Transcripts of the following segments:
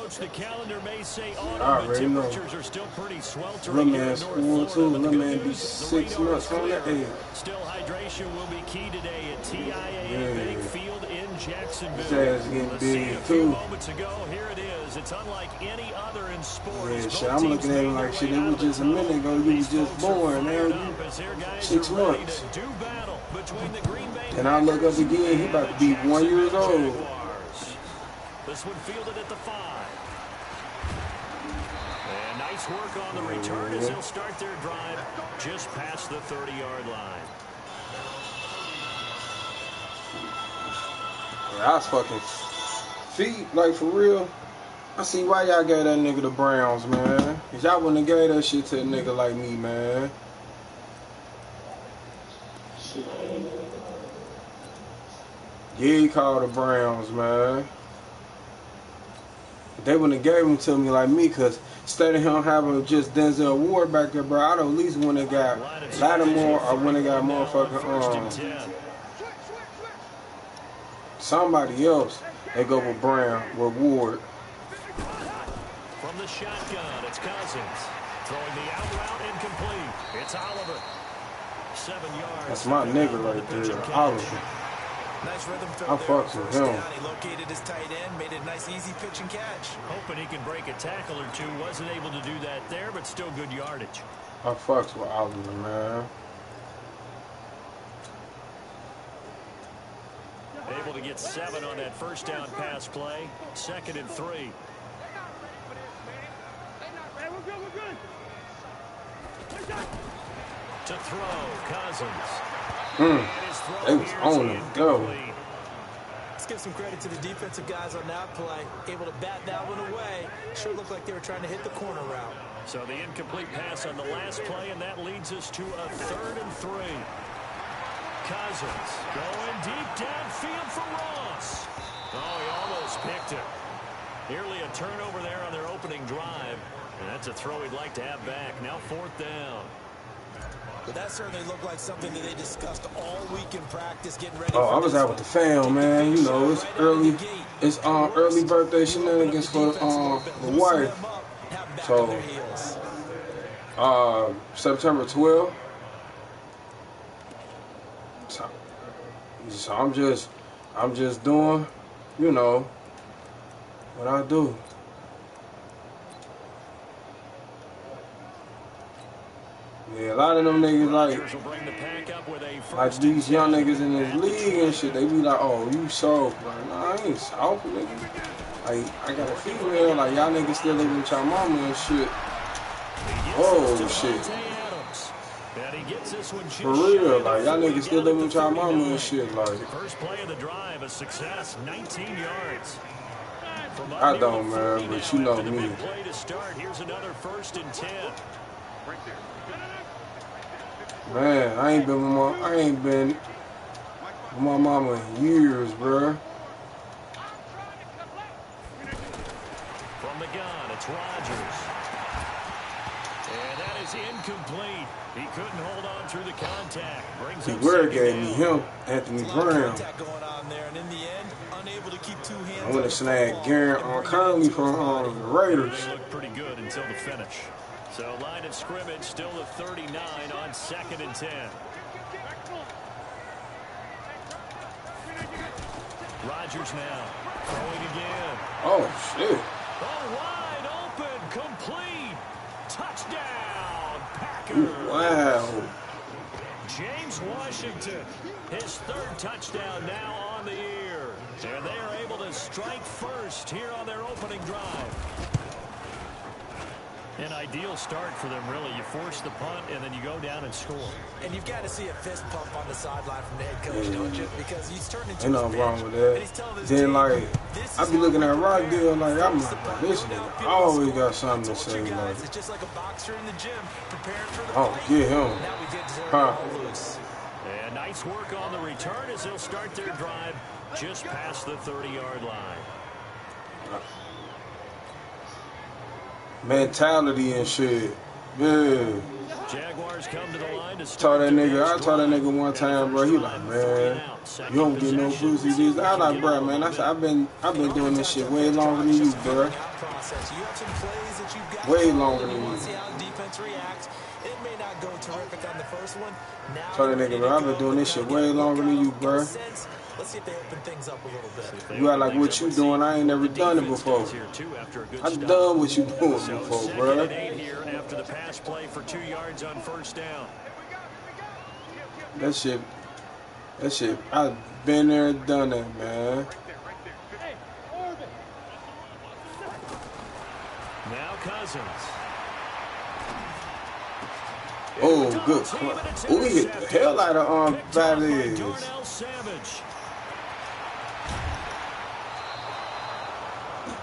Coach, the calendar may say autumn, I but already know. temperatures are still pretty sweltering. Little Here man in school North too. Florida. Little The man good be news, the 6 radar is months on the clear. egg. Still, hydration will be key today at TIAA Yeah. Bank Field in Jacksonville. His ass getting Let's see, big a few too. moments ago, here it is. It's unlike any other in sport. Yeah, shit, I'm looking at him like, shit, it was just a minute ago, you was just born, now you 6 months. Then I look up again, he about to be 1 year old. This one fielded at the 5. And nice work on the return as they'll start their drive just past the 30-yard line. Yeah, I was fucking feet, like for real. I see why y'all gave that nigga the Browns, man. Cause y'all wouldn't have gave that shit to a nigga like me, man. Yeah, he called the Browns, man. They wouldn't have gave him to me like me, cause instead of him having just Denzel Ward back there, bro, I'd at least when they got Lattimore or when they got motherfucking somebody else, they go with Brown, with Ward. From the shotgun, it's Cousins. Throwing the out route incomplete. It's Oliver. 7 yards. That's my nigga right there, Oliver. Nice rhythm throw. I fucks with him. He located his tight end, made it a nice, easy pitch and catch. Hoping he can break a tackle or two. Wasn't able to do that there, but still good yardage. I fucks with Oliver, man. Able to get 7 on that first down pass play. 2nd and 3. To throw, Cousins. They was on him, go. Let's give some credit to the defensive guys on that play. Able to bat that one away. Sure looked like they were trying to hit the corner route. So the incomplete pass on the last play, and that leads us to a 3rd and 3. Cousins going deep downfield for Ross. Oh, he almost picked it. Nearly a turnover there on their opening drive. And that's a throw he'd like to have back. Now 4th down. But that certainly looked like something that they discussed all week in practice, getting ready. Oh, I was out with the fam, man. You know, it's early. It's early birthday shenanigans for the wife. So September 12th. So I'm just doing, you know, what I do. Yeah, a lot of them niggas like these young niggas in this league and shit, they be like, oh, you soft. Like, nah, I ain't soft, nigga. Like, I got a female, like, y'all niggas still living with y'all mama and shit. Oh, shit. For real, like, y'all niggas still living with y'all mama and shit, like. First play of the drive, a success, 19 yards. I don't, man, but you know me. Here's another 1st and 10. Man, I ain't been with my mama in years, bruh. From the gun, it's Rodgers. And that is incomplete. He couldn't hold on through the contact. See, where gave me him, Anthony Brown. I want to snag Garrett Conley from the Raiders. They looked pretty good until the finish. So line of scrimmage still at 39 on 2nd and 10. Rodgers now throwing again. Oh, shit. Oh, wide open, complete. Touchdown, Packers. Ooh, wow. James Washington, his 3rd touchdown now on the year. And they are able to strike first here on their opening drive. An ideal start for them, really. You force the punt, and then you go down and score. And you've got to see a fist pump on the sideline from the head coach, don't you? Because he's turning into ain't nothing wrong with that. Then, like, I be looking at Rock Deal, like, I'm like, this nigga always got something to say, like. It's just like a boxer in the gym, preparing for the oh, get him. Now we get huh. loose. And nice work on the return as they'll start their drive just past the 30-yard line. Mentality and shit. Yeah. Jaguars come to the line to I told that nigga one time, bro. He like, man, you don't get no pussy. These. I like, bro, man. I said, I've been doing this shit way longer than you, bro. Way longer than you. Told that nigga, bro, I've been doing this shit way longer than you, bro. Let's see if they open things up a little bit. You act like what you doing, I ain't never done it before. I've done what you doing before, bro. After the pass play for 2 yards on first down. That shit, I've been there and done that, man. Now Cousins. Oh, good. Oh, he hit the hell out of Valdez.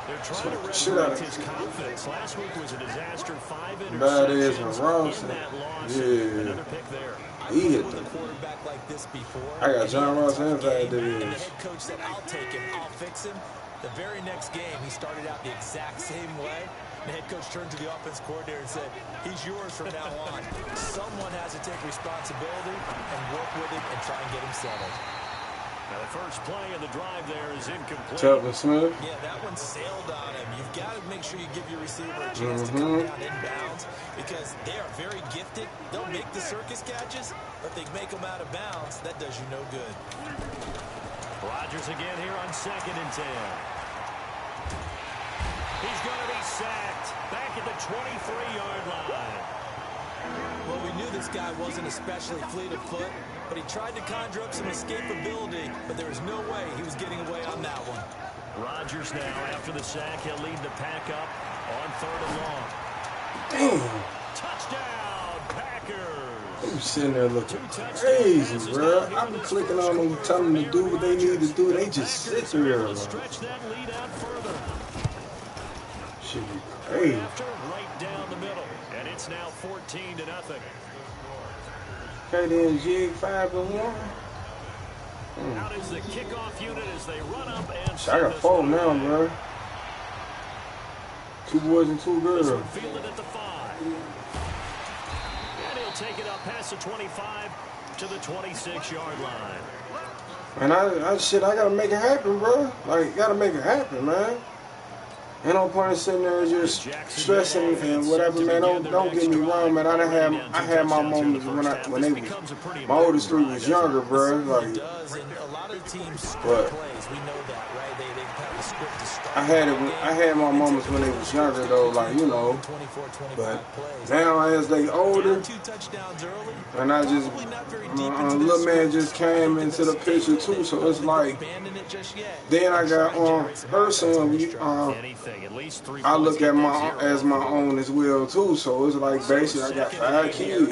They're trying to resurrect his confidence. Last week was a disaster. 5 interceptions. In that loss. Another pick there. He hit the quarterback like this before. I got John Ross and And the Valdez. head coach said, I'll take him, I'll fix him. The very next game, he started out the exact same way. The head coach turned to the offense coordinator and said, he's yours from now on. Someone has to take responsibility and work with him and try and get him settled. Now the first play of the drive there is incomplete. Telvin Smith. Yeah, that one sailed on him. You've got to make sure you give your receiver a chance to come down inbounds because they are very gifted. They'll make the circus catches, but they make them out of bounds. That does you no good. Rodgers again here on 2nd and 10. He's going to be sacked back at the 23-yard line. Well, we knew this guy wasn't especially fleet of foot, but he tried to conjure up some escapability, but there was no way he was getting away on that one. Rodgers now, after the sack, he'll lead the pack up on 3rd and long. Damn. Touchdown, Packers. I'm sitting there looking crazy, bro. I've been clicking on them, telling them to do what they need to do. They just sit there. Stretch that lead out further. Should be crazy. Right down the middle, and it's now 14-0. Okay, then jig 5-1. Out is the kickoff unit as they run up and I got 4 now, bro. 2 boys and 2 girls. Fielded at the 5. And he'll take it up past the 25 to the 26-yard line. And I gotta make it happen, bro. Like, gotta make it happen, man. Ain't no point in sitting there just stressing and whatever, man. Don't get me wrong, man. I had my moments when they was, my oldest 3 was younger, bro. Like, but I had my moments when they was younger though, like, you know. But now as they older, and I just little man just came into the picture too, so it's like. Then I got her son. I look at as my own as well too. So it's like basically I got 5 kids.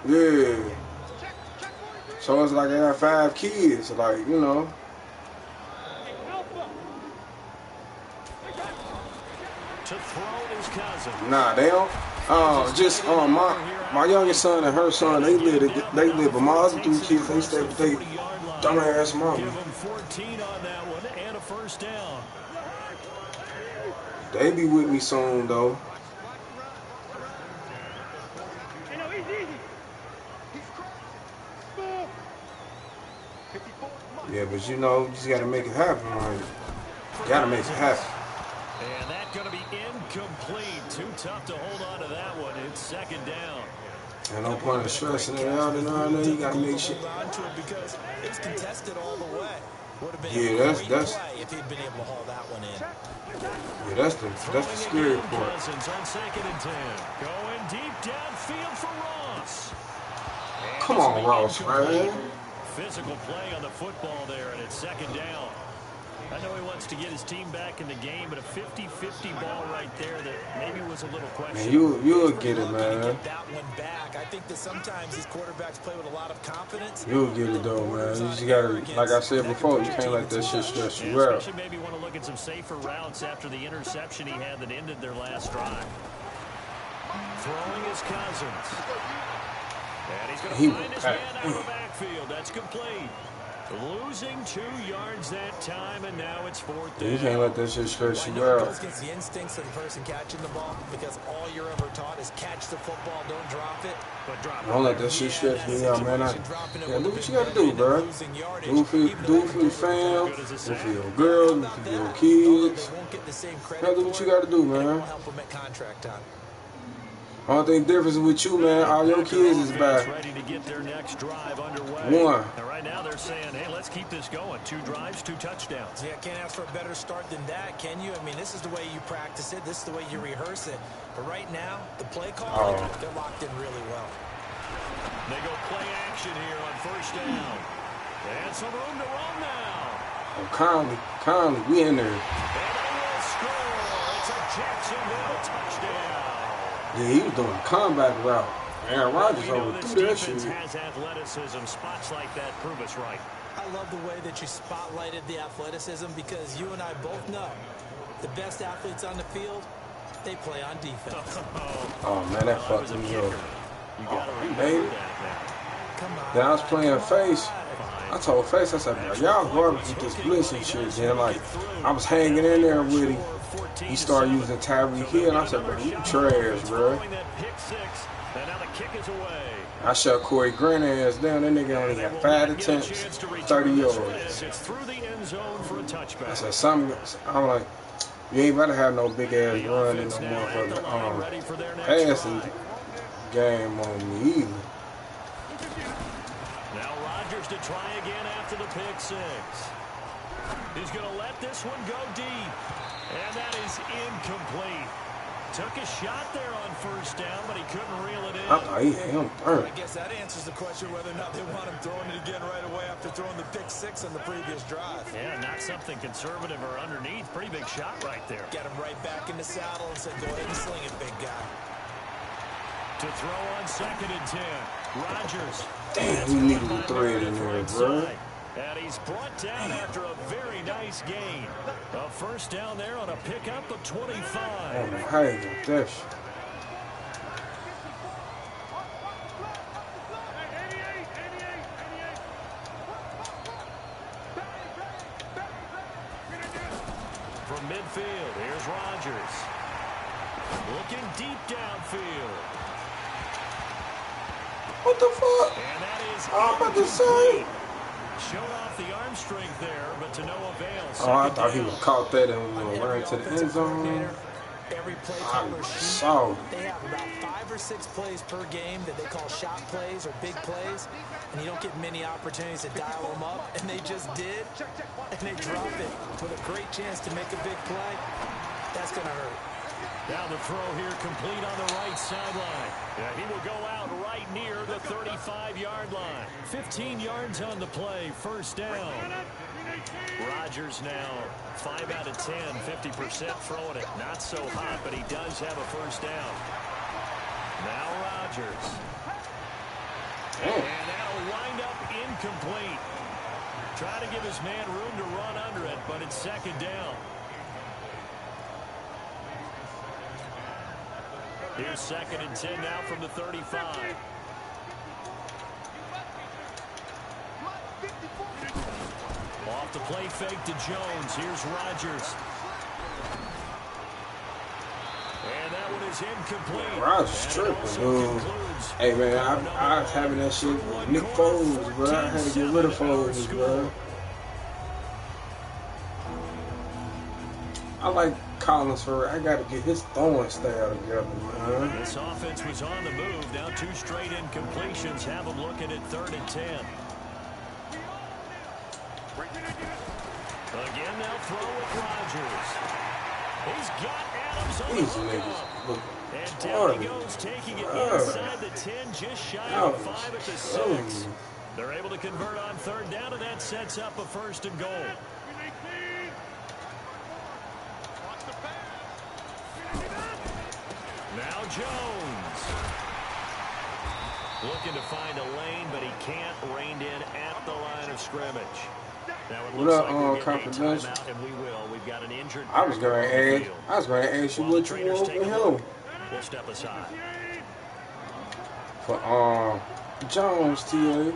Yeah. So it's like I got 5 kids. Like, you know. Nah, they don't. Just my youngest son and her son, they live, but my other 2 kids, they stay with they dumbass mama. Give them 14 on that one and a first down. They be with me soon though. Yeah, but you know, you just gotta make it happen, right? Gotta make it happen. And that's going to be incomplete. Too tough to hold on to that one. It's 2nd down. And no point in stressing it out and all that. You gotta make shit. Because it was contested all the way. Yeah, that's if he'd been able to haul that one in. Yeah, that's the scary part. Cousins on 2nd and 10. Going deep downfield for Ross. Come on, Ross, man. Physical play on the football there, and it's 2nd down. I know he wants to get his team back in the game, but a 50-50 ball right there that maybe was a little questionable. You'll get it, man. That one back. I think that sometimes these quarterbacks play with a lot of confidence. You'll get it though, man. You just gotta, like I said before, you can't let that shit stress you out. Especially maybe want to look at some safer routes after the interception he had that ended their last drive. Throwing his Cousins. And he's going to find his man out of the backfield. That's complete. Losing 2 yards that time, and now it's 4th down. You can't let that shit stress you It out. goes against the instincts of the person catching the ball because all you're ever taught is catch the football, don't drop it. But drop Don't let that shit stress me out, man. Yeah, do what you gotta do, bro. Do it for the fam, do it for your girl, do it for your kids. Man, do what you gotta do, man. Only thing difference with you, man, all your kids is back. Ready to get their next drive underway. One. And right now they're saying, hey, let's keep this going. 2 drives, 2 touchdowns. Yeah, can't ask for a better start than that, can you? I mean, this is the way you practice it. This is the way you rehearse it. But right now, the play call, they're locked in really well. They go play action here on 1st down. And some room to run now. Oh, Conley, we in there. And they will score. It's a Jacksonville touchdown. Yeah, he was doing a comeback route. Aaron Rodgers overthrew that shit. Has athleticism. Spots like that prove us right. I love the way that you spotlighted the athleticism because you and I both know the best athletes on the field, they play on defense. Oh, man, that fucked me up. Oh, baby. Come on. Then I was playing face. I told Face, I said, bro, y'all garbage with this blitz and shit. Then, like, I was hanging in there with him. He started using Tyreek Hill, and I said, bro, you trash, bro. I shut Corey Grant ass down. That nigga only had 5 attempts, 30 yards. I said, I'm like, you ain't about to have no big ass run in no motherfucking passing game on me either. Now Rodgers to try again after the pick 6. He's going to let this one go deep. And that is incomplete. Took a shot there on 1st down, but he couldn't reel it in. I thought he had him burnt. I guess that answers the question whether or not they want him throwing it again right away after throwing the pick 6 on the previous drive. Yeah, not something conservative or underneath. Pretty big shot right there. Got him right back in the saddle and said, go ahead and sling it, big guy. To throw on 2nd and 10. Rodgers. Damn, we needed a thread in there, bro. And he's brought down after a very nice gain. A 1st down there on a pickup of 25. Oh, how you got that shit? From midfield, here's Rodgers. Looking deep downfield. What the fuck? And that is I'm about to say. Showed off the arm strength there, but to no avail. Oh, I thought he would caught that and was going to run to the end zone. Every play I caller saw. they have about 5 or 6 plays per game that they call shot plays or big plays, and you don't get many opportunities to dial them up, and they just did, and they dropped it with a great chance to make a big play. That's going to hurt. Now the throw here complete on the right sideline. Yeah, he will go out right near the 35-yard line. 15 yards on the play, 1st down. Rodgers now 5 out of 10, 50% throwing it. Not so hot, but he does have a 1st down. Now Rodgers. And that'll wind up incomplete. Try to give his man room to run under it, but it's 2nd down. Here's 2nd and 10 now from the 35. Off the play fake to Jones. Here's Rodgers. And that one is incomplete. Rodgers tripping, dude. Hey, man, I was having that shit with Nick Foles, bro. I had to get rid of Foles, bro. I like Collins for I got to get his throwing style together, man. This offense was on the move. Now 2 straight incompletions have them looking at 3rd and 10. Again, they'll throw with Rodgers. He's got Adams on These the niggas look and down he goes, taking it inside the 10, just shy of 5 at the 6. They're able to convert on 3rd down, and that sets up a 1st and goal. Now Jones. Looking to find a lane, but he can't. Reined in at the line of scrimmage. Now it looks like we'll get a timeout, and we will. We've got an injured. I was going to ask you what you want from him. We'll step aside. For Jones, TA.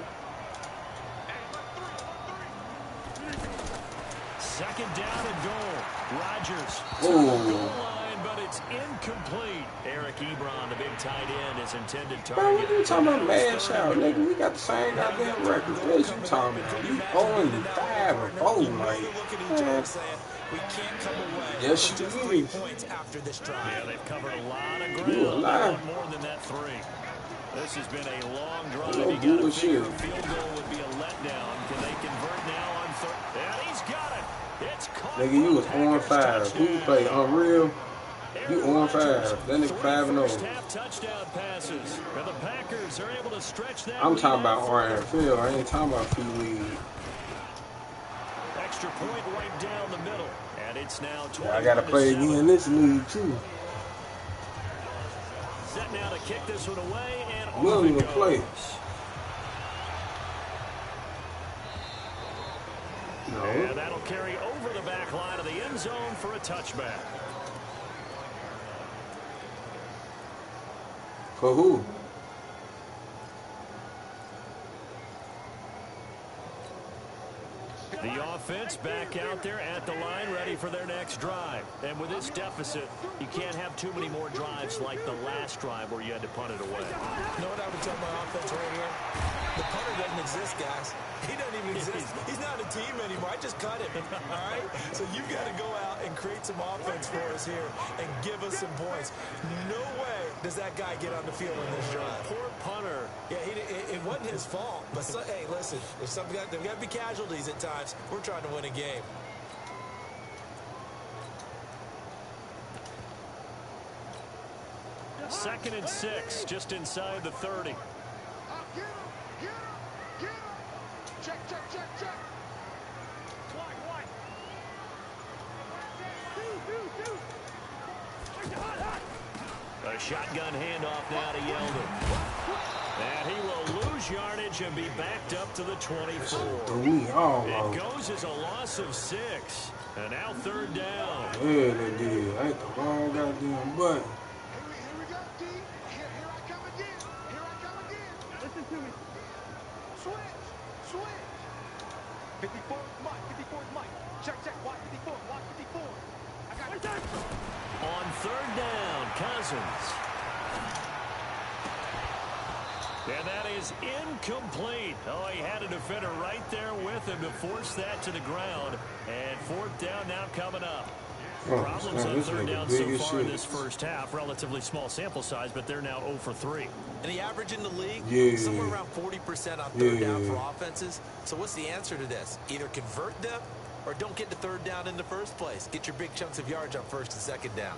Second down and goal. Rodgers to the goal line, but it's incomplete. Eric Ebron, the big tight end, is intended target. Bro, what you talking about, man? Shout, nigga. We got the same goddamn record. What is you talking about? You 0-5 or 4, like, man. We can't come away Yes, with you just 3 is. points after this drive. Yeah, they've covered a lot of ground. You a lie. More than that 3. This has been a long drive. No You got to figure bullshit. a field goal would be a letdown. Can they convert now on third? And he's got it. It's caught. Nigga, you was 0-5. Who you play? Unreal? You 0-5. That nigga 5-0. Half touchdown passes. And the Packers are able to stretch that. I'm talking about RNFL. I ain't talking about P League. Extra point right down the middle. And it's now 20. I gotta play again in this league too. Set now to kick this one away, and We don't even play. No. And that'll carry over the back line of the end zone for a touchback. For who? The offense back out there at the line, ready for their next drive. And with this deficit, you can't have too many more drives like the last drive where you had to punt it away. You know what I would tell my offense right here? The punter doesn't exist, guys. He doesn't even exist. He's not a team anymore. I just cut him, all right? So you've got to go out and create some offense for us here and give us some points. No way does that guy get on the field in this drive. Poor punter. Yeah, it wasn't his fault. But, hey, listen, there's got to be casualties at times. We're trying to win a game. Second and 6, just inside the 30. A shotgun handoff now to Yeldon. And he will lose yardage and be backed up to the 24. It goes as a loss of 6. And now third down. Yeah, they did. I hit the wrong goddamn button. Here we go, D. Here I come again. Here I come again. Listen to me. Switch. 54 is Mike. 54 is Mike. Check. Watch 54. Watch 54. I got it. On third down, Cousins. And that is incomplete. Oh, he had a defender right there with him to force that to the ground. And fourth down now coming up. Problems on third down so far in this first half. Relatively small sample size, but they're now 0 for 3. And the average in the league, somewhere around 40% on third down for offenses. So what's the answer to this? Either convert them or don't get to third down in the first place. Get your big chunks of yards on first and second down.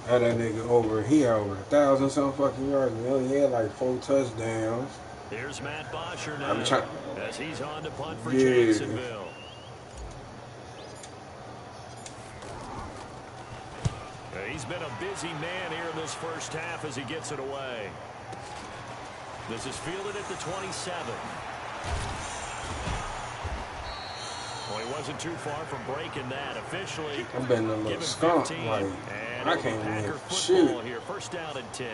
Had that nigga over here over 1,000 some fucking yards. And he only had like 4 touchdowns. Here's Matt Bosher now as he's on to punt for Yeah. Jacksonville. He's been a busy man here in this first half as he gets it away. This is fielded at the 27. Well, he wasn't too far from breaking that. Officially, I've been a little skunk. Like, I can't win shit. Here, first down and 10.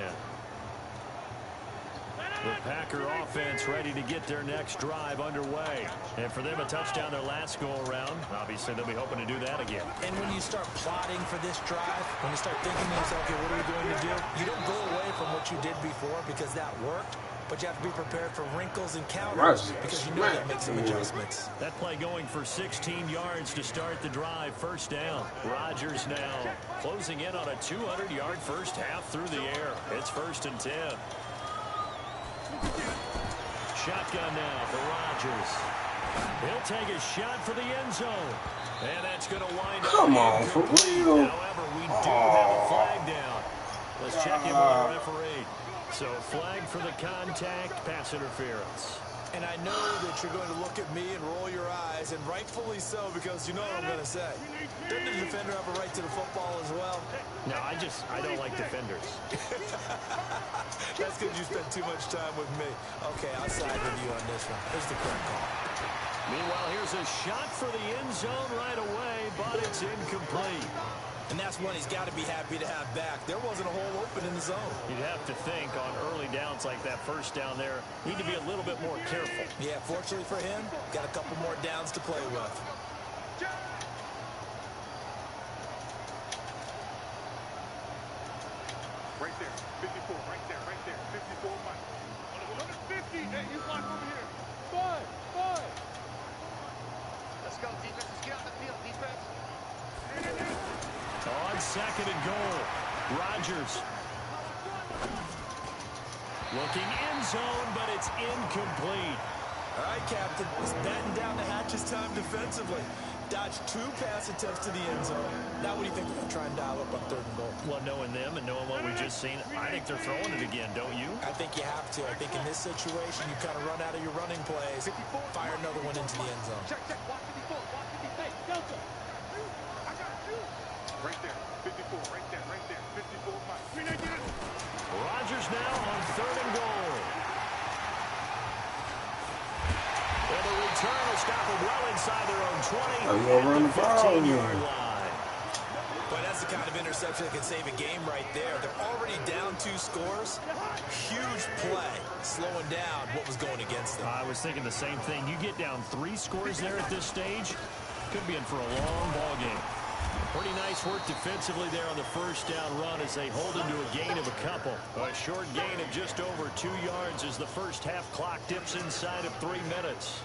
The Packer offense ready to get their next drive underway. And for them, a touchdown their last go-around. Obviously, they'll be hoping to do that again. And when you start plotting for this drive, when you start thinking to yourself, okay, what are we going to do? You don't go away from what you did before because that worked. But you have to be prepared for wrinkles and counters because you know that makes some adjustments. That play going for 16 yards to start the drive. First down. Rodgers now closing in on a 200-yard first half through the air. It's first and 10. Shotgun now for Rodgers. He'll take a shot for the end zone. And that's going to wind up. Come on, for real. However, we do have a flag down. Let's check in with our referee. So flag for the contact, pass interference. And I know that you're going to look at me and roll your eyes, and rightfully so, because you know what I'm going to say. Doesn't the defender have a right to the football as well? No, I don't like defenders. That's because you spent too much time with me. Okay, I'll side with you on this one. Here's the correct call. Meanwhile, here's a shot for the end zone right away, but it's incomplete. And that's one he's got to be happy to have back. There wasn't a hole open in the zone. You'd have to think on early downs like that first down there, need to be a little bit more careful. Yeah, fortunately for him, got a couple more downs to play with. Right there, 54, right there, 54, Mike. 50, hey, you block over here. 5. Let's go, defense, let's get out the field, defense. On second and goal, Rodgers. Looking end zone, but it's incomplete. All right, Captain, let's batten down the hatches time defensively. Dodged 2 pass attempts to the end zone. Now what do you think they're going to try and dial up on 3rd and goal? Well, knowing them and knowing what we've just seen, I think they're throwing it again, don't you? I think you have to. I think in this situation, you kind of run out of your running plays, fire another one into the end zone. Check, watch 54, watch 50. Hey, Delta. I got you. Right there, 54, right there, 54, Mike. Rodgers now on 3rd and goal. And the return will stop them well inside their own 20. Oh, you gonna run the ball 15-yard line. Boy, that's the kind of interception that can save a game right there. They're already down 2 scores. Huge play, slowing down what was going against them. I was thinking the same thing. You get down 3 scores there at this stage, could be in for a long ball game. Pretty nice work defensively there on the first down run as they hold him to a gain of a couple. A short gain of just over 2 yards as the first half clock dips inside of 3 minutes.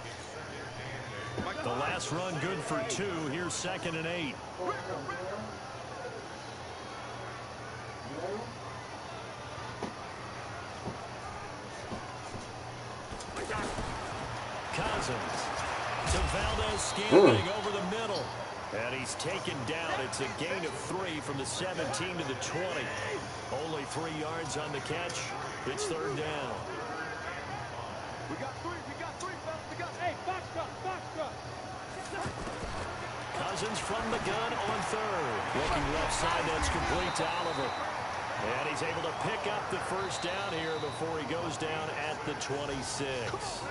The last run good for 2. Here's 2nd and 8. Cousins to Valdez-Scantling over the middle. And he's taken down. It's a gain of 3 from the 17 to the 20. Only 3 yards on the catch. It's 3rd down. We got 3, fellas. We got, hey, box truck. Cousins from the gun on 3rd. Looking left side, that's complete to Oliver. And he's able to pick up the first down here before he goes down at the 26.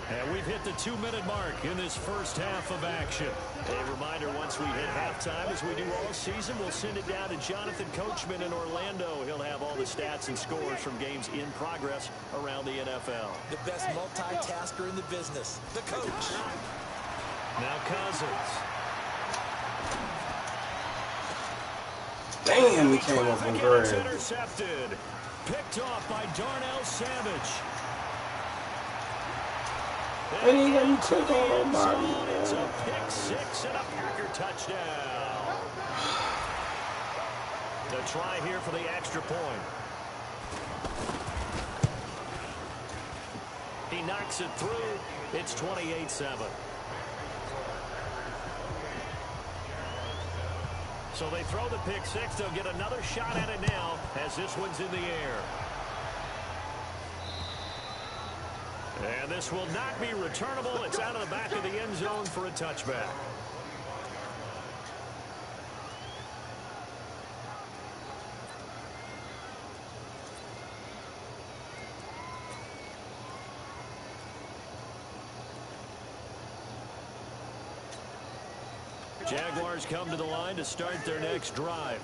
And we've hit the 2-minute mark in this first half of action. A reminder, once we hit halftime, as we do all season, we'll send it down to Jonathan Coachman in Orlando. He'll have all the stats and scores from games in progress around the NFL. The best multitasker in the business, the coach. Now Cousins. Damn, he came up and grabbed. Intercepted. Picked off by Darnell Savage. And he didn't took on nobody. It's a pick 6 and a Packer touchdown. The try here for the extra point. He knocks it through. It's 28-7. So they throw the pick 6. They'll get another shot at it now as this one's in the air. And this will not be returnable. It's out of the back of the end zone for a touchback. Jaguars come to the line to start their next drive.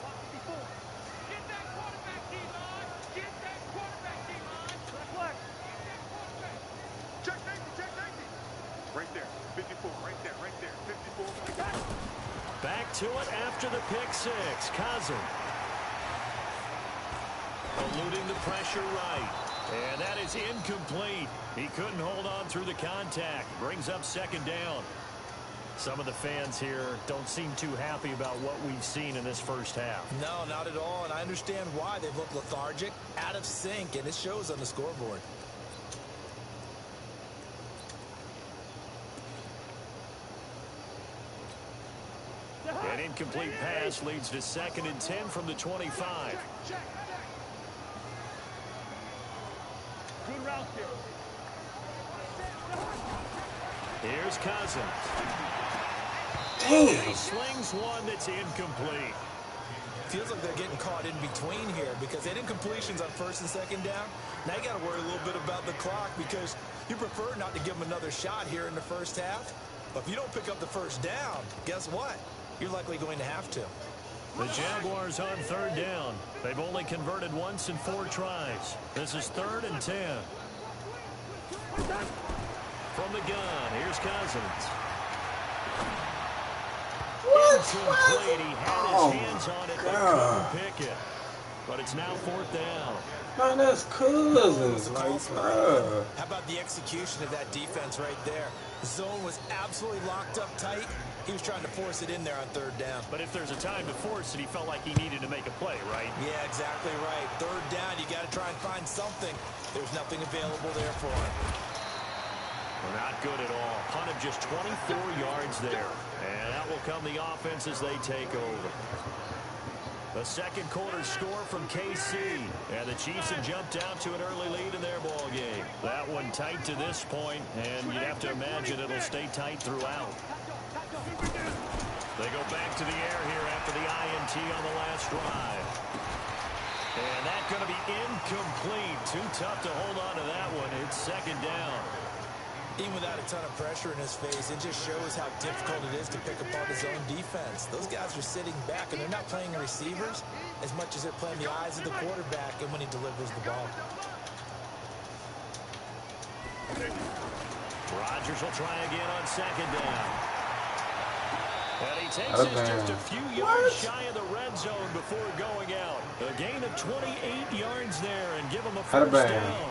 Back to it after the pick 6. Cousins. Eluding the pressure right. And that is incomplete. He couldn't hold on through the contact. Brings up 2nd down. Some of the fans here don't seem too happy about what we've seen in this first half. No, not at all. And I understand why. They've looked lethargic, out of sync, and it shows on the scoreboard. An incomplete pass leads to 2nd and 10 from the 25. Good route here. Here's Cousins. Damn. He slings one that's incomplete. Feels like they're getting caught in between here because they had incompletions on 1st and 2nd down. Now you got to worry a little bit about the clock because you prefer not to give them another shot here in the first half. But if you don't pick up the first down, guess what? You're likely going to have to. The Jaguars on 3rd down. They've only converted once in 4 tries. This is 3rd and 10. From the gun, here's Cousins. Incomplete. He had his hands on it, but couldn't pick it. But it's now 4th down. Man, that's Cousins. Like, how about the execution of that defense right there? The zone was absolutely locked up tight. He was trying to force it in there on 3rd down. But if there's a time to force it, he felt like he needed to make a play, right? Yeah, exactly right. 3rd down, you got to try and find something. There's nothing available there for him. Well, not good at all. Punted just 24 yards there. And that will come the offense as they take over. The second quarter score from KC. And the Chiefs have jumped out to an early lead in their ball game. That one tight to this point, and you'd have to imagine it'll stay tight throughout. They go back to the air here after the INT on the last drive. And that's going to be incomplete. Too tough to hold on to that one. It's 2nd down. Even without a ton of pressure in his face, it just shows how difficult it is to pick apart his own defense. Those guys are sitting back, and they're not playing receivers as much as they're playing the eyes of the quarterback and when he delivers the ball. Rodgers will try again on 2nd down. And he takes it just a few yards shy of the red zone before going out. A gain of 28 yards there and give him a 1st down.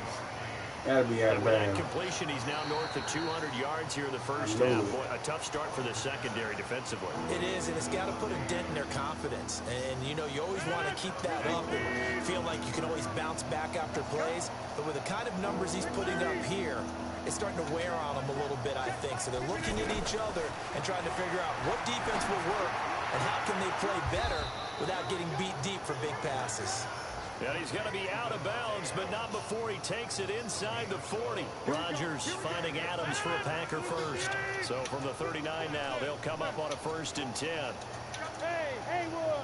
Gotta be out of bounds. With that completion, he's now north of 200 yards here in the first half. Boy, a tough start for the secondary defensively. It is, and it's got to put a dent in their confidence. And, you know, you always want to keep that up and feel like you can always bounce back after plays. But with the kind of numbers he's putting up here, it's starting to wear on them a little bit, I think. So they're looking at each other and trying to figure out what defense will work and how can they play better without getting beat deep for big passes. And he's going to be out of bounds, but not before he takes it inside the 40. Rodgers finding Adams for a Packer first. So from the 39 now, they'll come up on a 1st and 10. Hey, Haywood!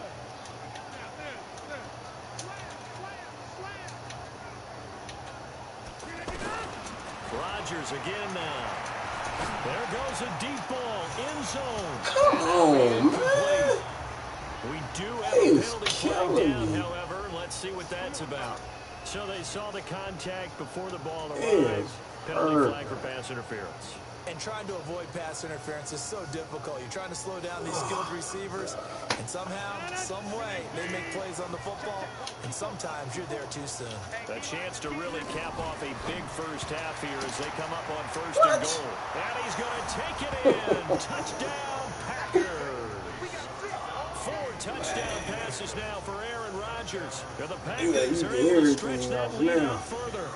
Rodgers again now. There goes a deep ball, end zone. Come on, man. We do have a penalty flag down, however. Let's see what that's about. So they saw the contact before the ball arrived. Penalty flag for pass interference. And trying to avoid pass interference is so difficult. You're trying to slow down these skilled receivers, and somehow, some way, they make plays on the football, and sometimes you're there too soon. A chance to really cap off a big first half here as they come up on 1st and goal. And he's going to take it in. Touchdown, Packers. 4 touchdown passes now for Aaron Rodgers. And the Packers are able to stretch that lead out further.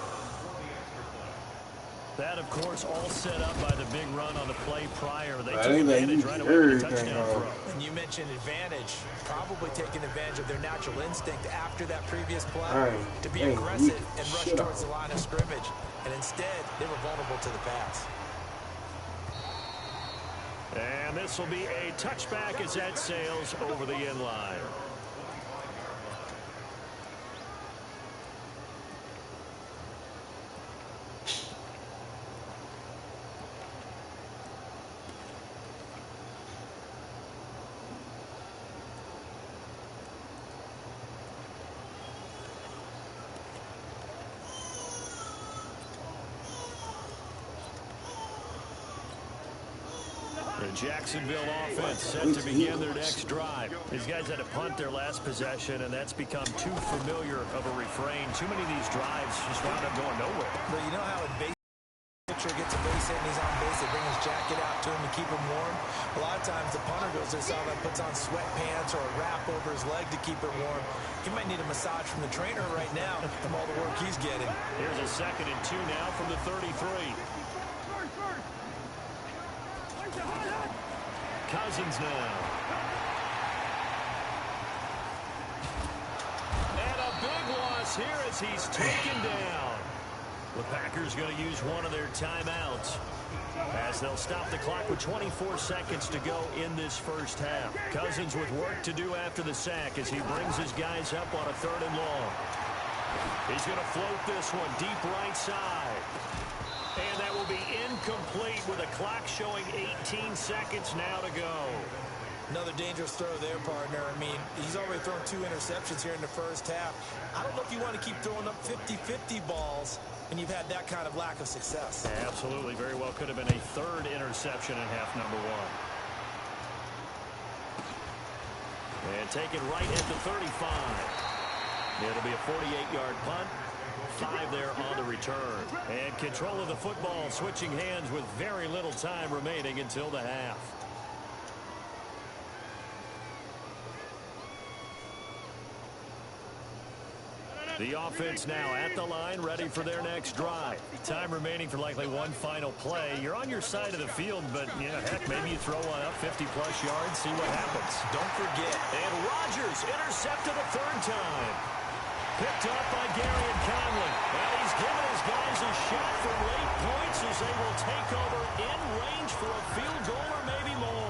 That, of course, all set up by the big run on the play prior. They took advantage right away with a touchdown throw. And you mentioned advantage, probably taking advantage of their natural instinct after that previous play to be aggressive and rush towards the line of scrimmage. And instead, they were vulnerable to the pass. And this will be a touchback as that sails over the end line. The Jacksonville offense set to begin their next drive. These guys had to punt their last possession, and that's become too familiar of a refrain. Too many of these drives just wound up going nowhere. Well, you know how in base pitcher gets a base hit and he's on base, they bring his jacket out to him to keep him warm. A lot of times the punter goes to his and puts on sweatpants or a wrap over his leg to keep it warm. He might need a massage from the trainer right now from all the work he's getting. Here's a 2nd and 2 now from the 33. Cousins now. And a big loss here as he's taken down. The Packers going to use one of their timeouts as they'll stop the clock with 24 seconds to go in this first half. Cousins with work to do after the sack as he brings his guys up on a 3rd and long. He's going to float this one deep right side. And that will be incomplete with a clock showing 18 seconds now to go. Another dangerous throw there, partner. I mean, he's already thrown 2 interceptions here in the first half. I don't know if you want to keep throwing up 50-50 balls and you've had that kind of lack of success. Yeah, absolutely. Very well could have been a 3rd interception in half number 1. And taken right at the 35. It'll be a 48-yard punt. 5 there on the return. And control of the football, switching hands with very little time remaining until the half. The offense now at the line, ready for their next drive. Time remaining for likely one final play. You're on your side of the field, but, yeah, heck, maybe you throw one up 50-plus yards, see what happens. Don't forget. And Rodgers intercepted a 3rd time. Picked up by Gary and Conley. And he's given his guys a shot for late points as they will take over in range for a field goal or maybe more.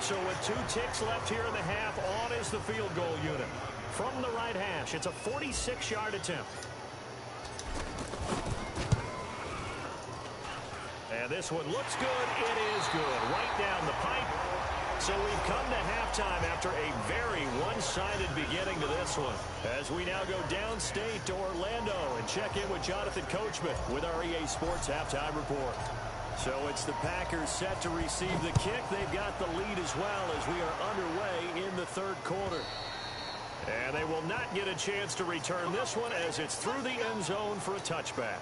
So with 2 ticks left here in the half, on is the field goal unit. From the right hash, it's a 46-yard attempt. And this one looks good. It is good. Right down the pipe. So we've come to halftime after a very one-sided beginning to this one. As we now go downstate to Orlando and check in with Jonathan Coachman with our EA Sports Halftime Report. So it's the Packers set to receive the kick. They've got the lead as well as we are underway in the 3rd quarter. And they will not get a chance to return this one as it's through the end zone for a touchback.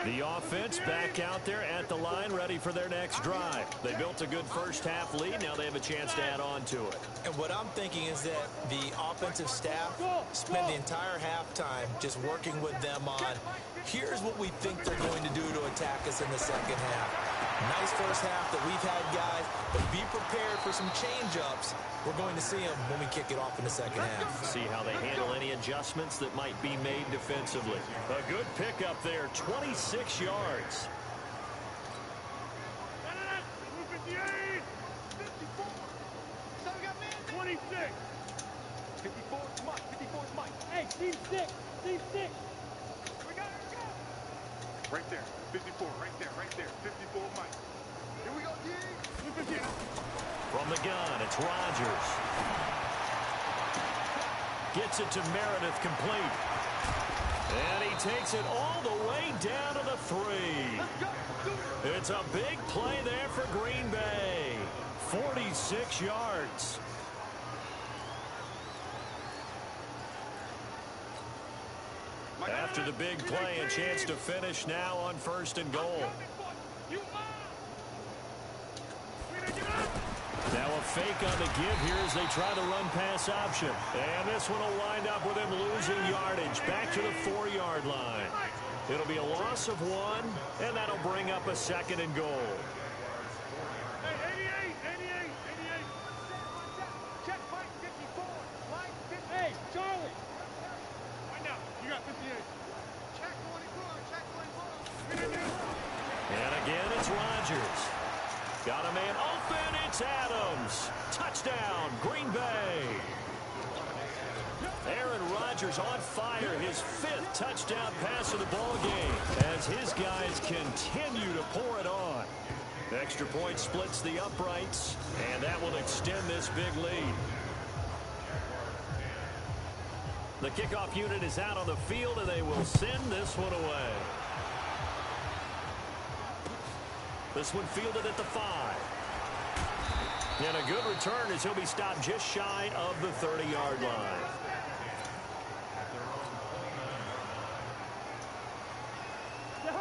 The offense back out there at the line, ready for their next drive. They built a good first half lead. Now they have a chance to add on to it. And what I'm thinking is that the offensive staff spend the entire halftime just working with them on, here's what we think they're going to do to attack us in the second half. Nice first half that we've had, guys, but be prepared for some change-ups. We're going to see them when we kick it off in the second half. See how they handle any adjustments that might be made defensively. A good pickup there, 26 yards. 26. 54 is Mike. 54 is Mike. Hey, Steve 6. Steve 6. We got it. Right there. 54. Right there. Right there. 54 Mike. Here we go, D. From the gun, it's Rodgers. Gets it to Meredith complete. And he takes it all the way down to the 3. It's a big play there for Green Bay. 46 yards. After the big play, a chance to finish now on 1st and goal. Now a fake on the give here as they try the run pass option. And this one will wind up with him losing yardage back to the 4-yard line. It'll be a loss of 1, and that'll bring up a 2nd and goal. Check Mike 54. Mike 50. Hey, Charlie. Right now, you got 58. Check 24. Check 24. And again, it's Rodgers. Got a man open. It's Adams. Touchdown, Green Bay. Aaron Rodgers on fire. His 5th touchdown pass of the ball game as his guys continue to pour it on. Extra point splits the uprights, and that will extend this big lead. The kickoff unit is out on the field, and they will send this one away. This one fielded at the 5. And a good return as he'll be stopped just shy of the 30-yard line.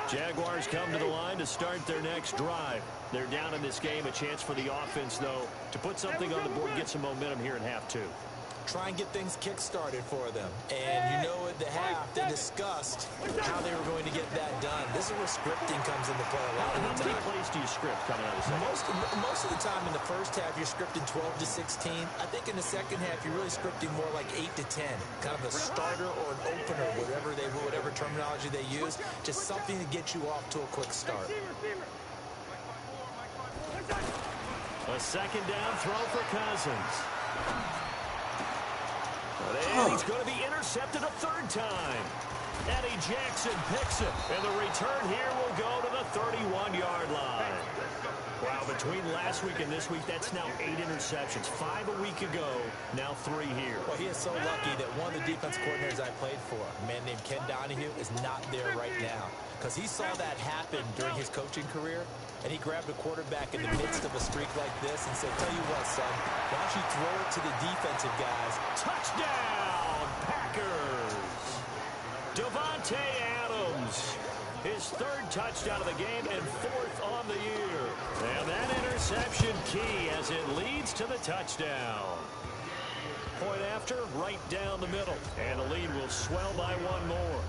Jaguars come to the line to start their next drive. They're down in this game. A chance for the offense, though, to put something on the board, get some momentum here in half 2. Try and get things kick-started for them. And you know at the half, they discussed how they were going to get that done. This is where scripting comes into play a lot of the time. How many plays do you script coming out of the second? Most of the time in the first half, you're scripting 12 to 16. I think in the second half, you're really scripting more like 8 to 10. Kind of a starter or an opener, whatever terminology they use. Just something to get you off to a quick start. A 2nd down throw for Cousins. And he's going to be intercepted a 3rd time. Eddie Jackson picks it. And the return here will go to the 31-yard line. Wow, between last week and this week, that's now 8 interceptions. 5 a week ago, now 3 here. Well, he is so lucky that one of the defense coordinators I played for, a man named Ken Donahue, is not there right now. Because he saw that happen during his coaching career, and he grabbed a quarterback in the midst of a streak like this and said, tell you what, son, why don't you throw it to the defensive guys? Touchdown, Packers! Devontae Adams, his 3rd touchdown of the game and 4th on the year. And that interception key as it leads to the touchdown. Point after, right down the middle. And the lead will swell by 1 more.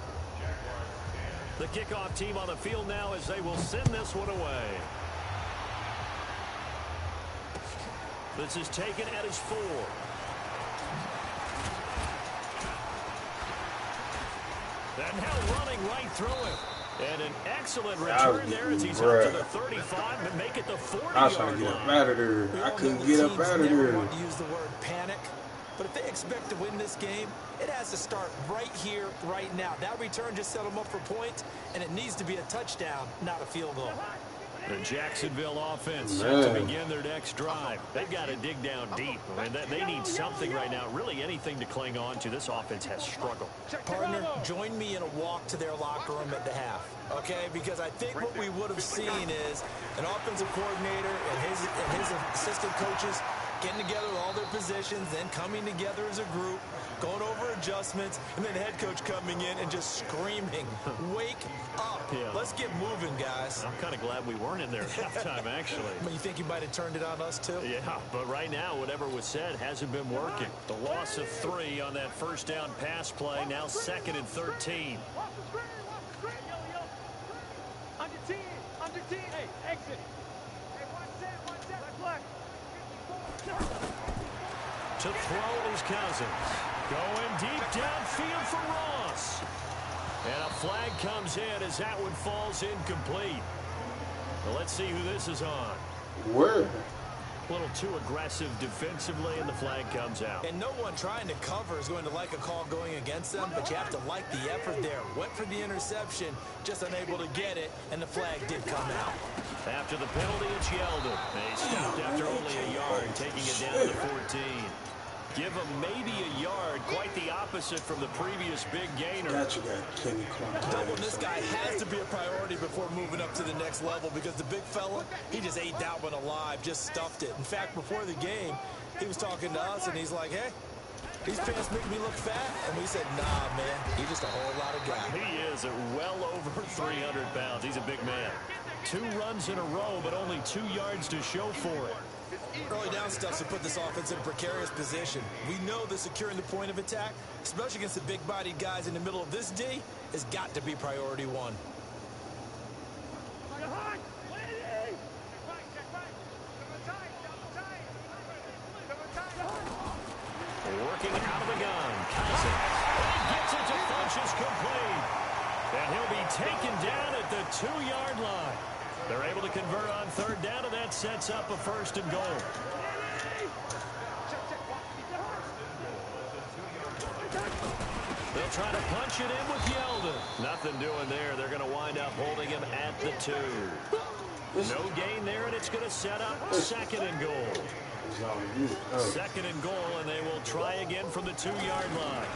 The kickoff team on the field now as they will send this one away. This is taken at his 4. And now running right through it. And an excellent return there as he's up to the 35 and make it the 40-yard line. I was trying to get up out of there. I couldn't get up out of there. Want to use the word panic, but if they expect to win this game, it has to start right here, right now. That return just set them up for points, and it needs to be a touchdown, not a field goal. The Jacksonville offense set to begin their next drive. They've got to dig down deep. I mean, they need something right now, really anything to cling on to. This offense has struggled. Partner, join me in a walk to their locker room at the half, okay? Because I think what we would have seen is an offensive coordinator and his assistant coaches getting together with all their positions, then coming together as a group, going over adjustments, and then the head coach coming in and just screaming, wake up. Yeah. Let's get moving, guys. I'm kind of glad we weren't in there at halftime, actually. But you think you might have turned it on us, too? Yeah, but right now, whatever was said hasn't been working. The loss of 3 on that first down pass play, now 2nd and 13. Under 10, under 10. Hey, exit. Hey, watch that, left. To throw is Cousins. Going deep downfield for Ross. And a flag comes in as that one falls incomplete. Well, let's see who this is on. Where? A little too aggressive defensively, and the flag comes out. And no one trying to cover is going to like a call going against them, but you have to like the effort there. Went for the interception, just unable to get it, and the flag did come out. After the penalty, it's Yeldon. They stopped after only a yard, taking it down to 14. Give him maybe a yard, quite the opposite from the previous big gainer. Doubling this guy has to be a priority before moving up to the next level because the big fella, he just ate that one alive, just stuffed it. In fact, before the game, he was talking to us, and he's like, hey, these pants make me look fat. And we said, nah, man, he's just a whole lot of guy. He is at well over 300 pounds. He's a big man. 2 runs in a row, but only 2 yards to show for it. Early down stuff to put this offense in a precarious position. We know that securing the point of attack, especially against the big-bodied guys in the middle of this D, has got to be priority 1. Working out of the gun, Cousins. He gets it to Funchess complete. And he'll be taken down at the 2-yard line. They're able to convert on 3rd down, and that sets up a 1st and goal. They'll try to punch it in with Yeldon. Nothing doing there. They're going to wind up holding him at the 2. No gain there, and it's going to set up 2nd and goal. 2nd and goal, and they will try again from the 2-yard line.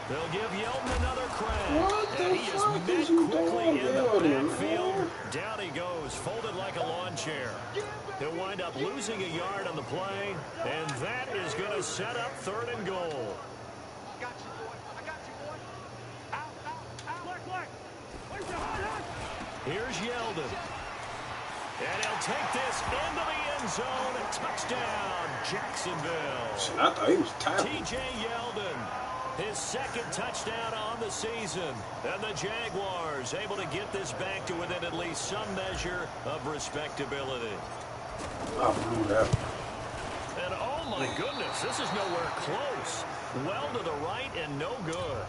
They'll give Yeldon another crack. And he is met quickly in the backfield. Down he goes, folded like a lawn chair. He'll wind up losing a yard on the play, and that is going to set up 3rd and goal. I got you, boy. I got you, boy. Out. Look. Where's the hot? Here's Yeldon. And he'll take this into the end zone. Touchdown, Jacksonville. I thought he was tired. T.J. Yeldon. His 2nd touchdown on the season. And the Jaguars able to get this back to within at least some measure of respectability. I blew that. And oh my goodness, this is nowhere close. Well to the right and no good.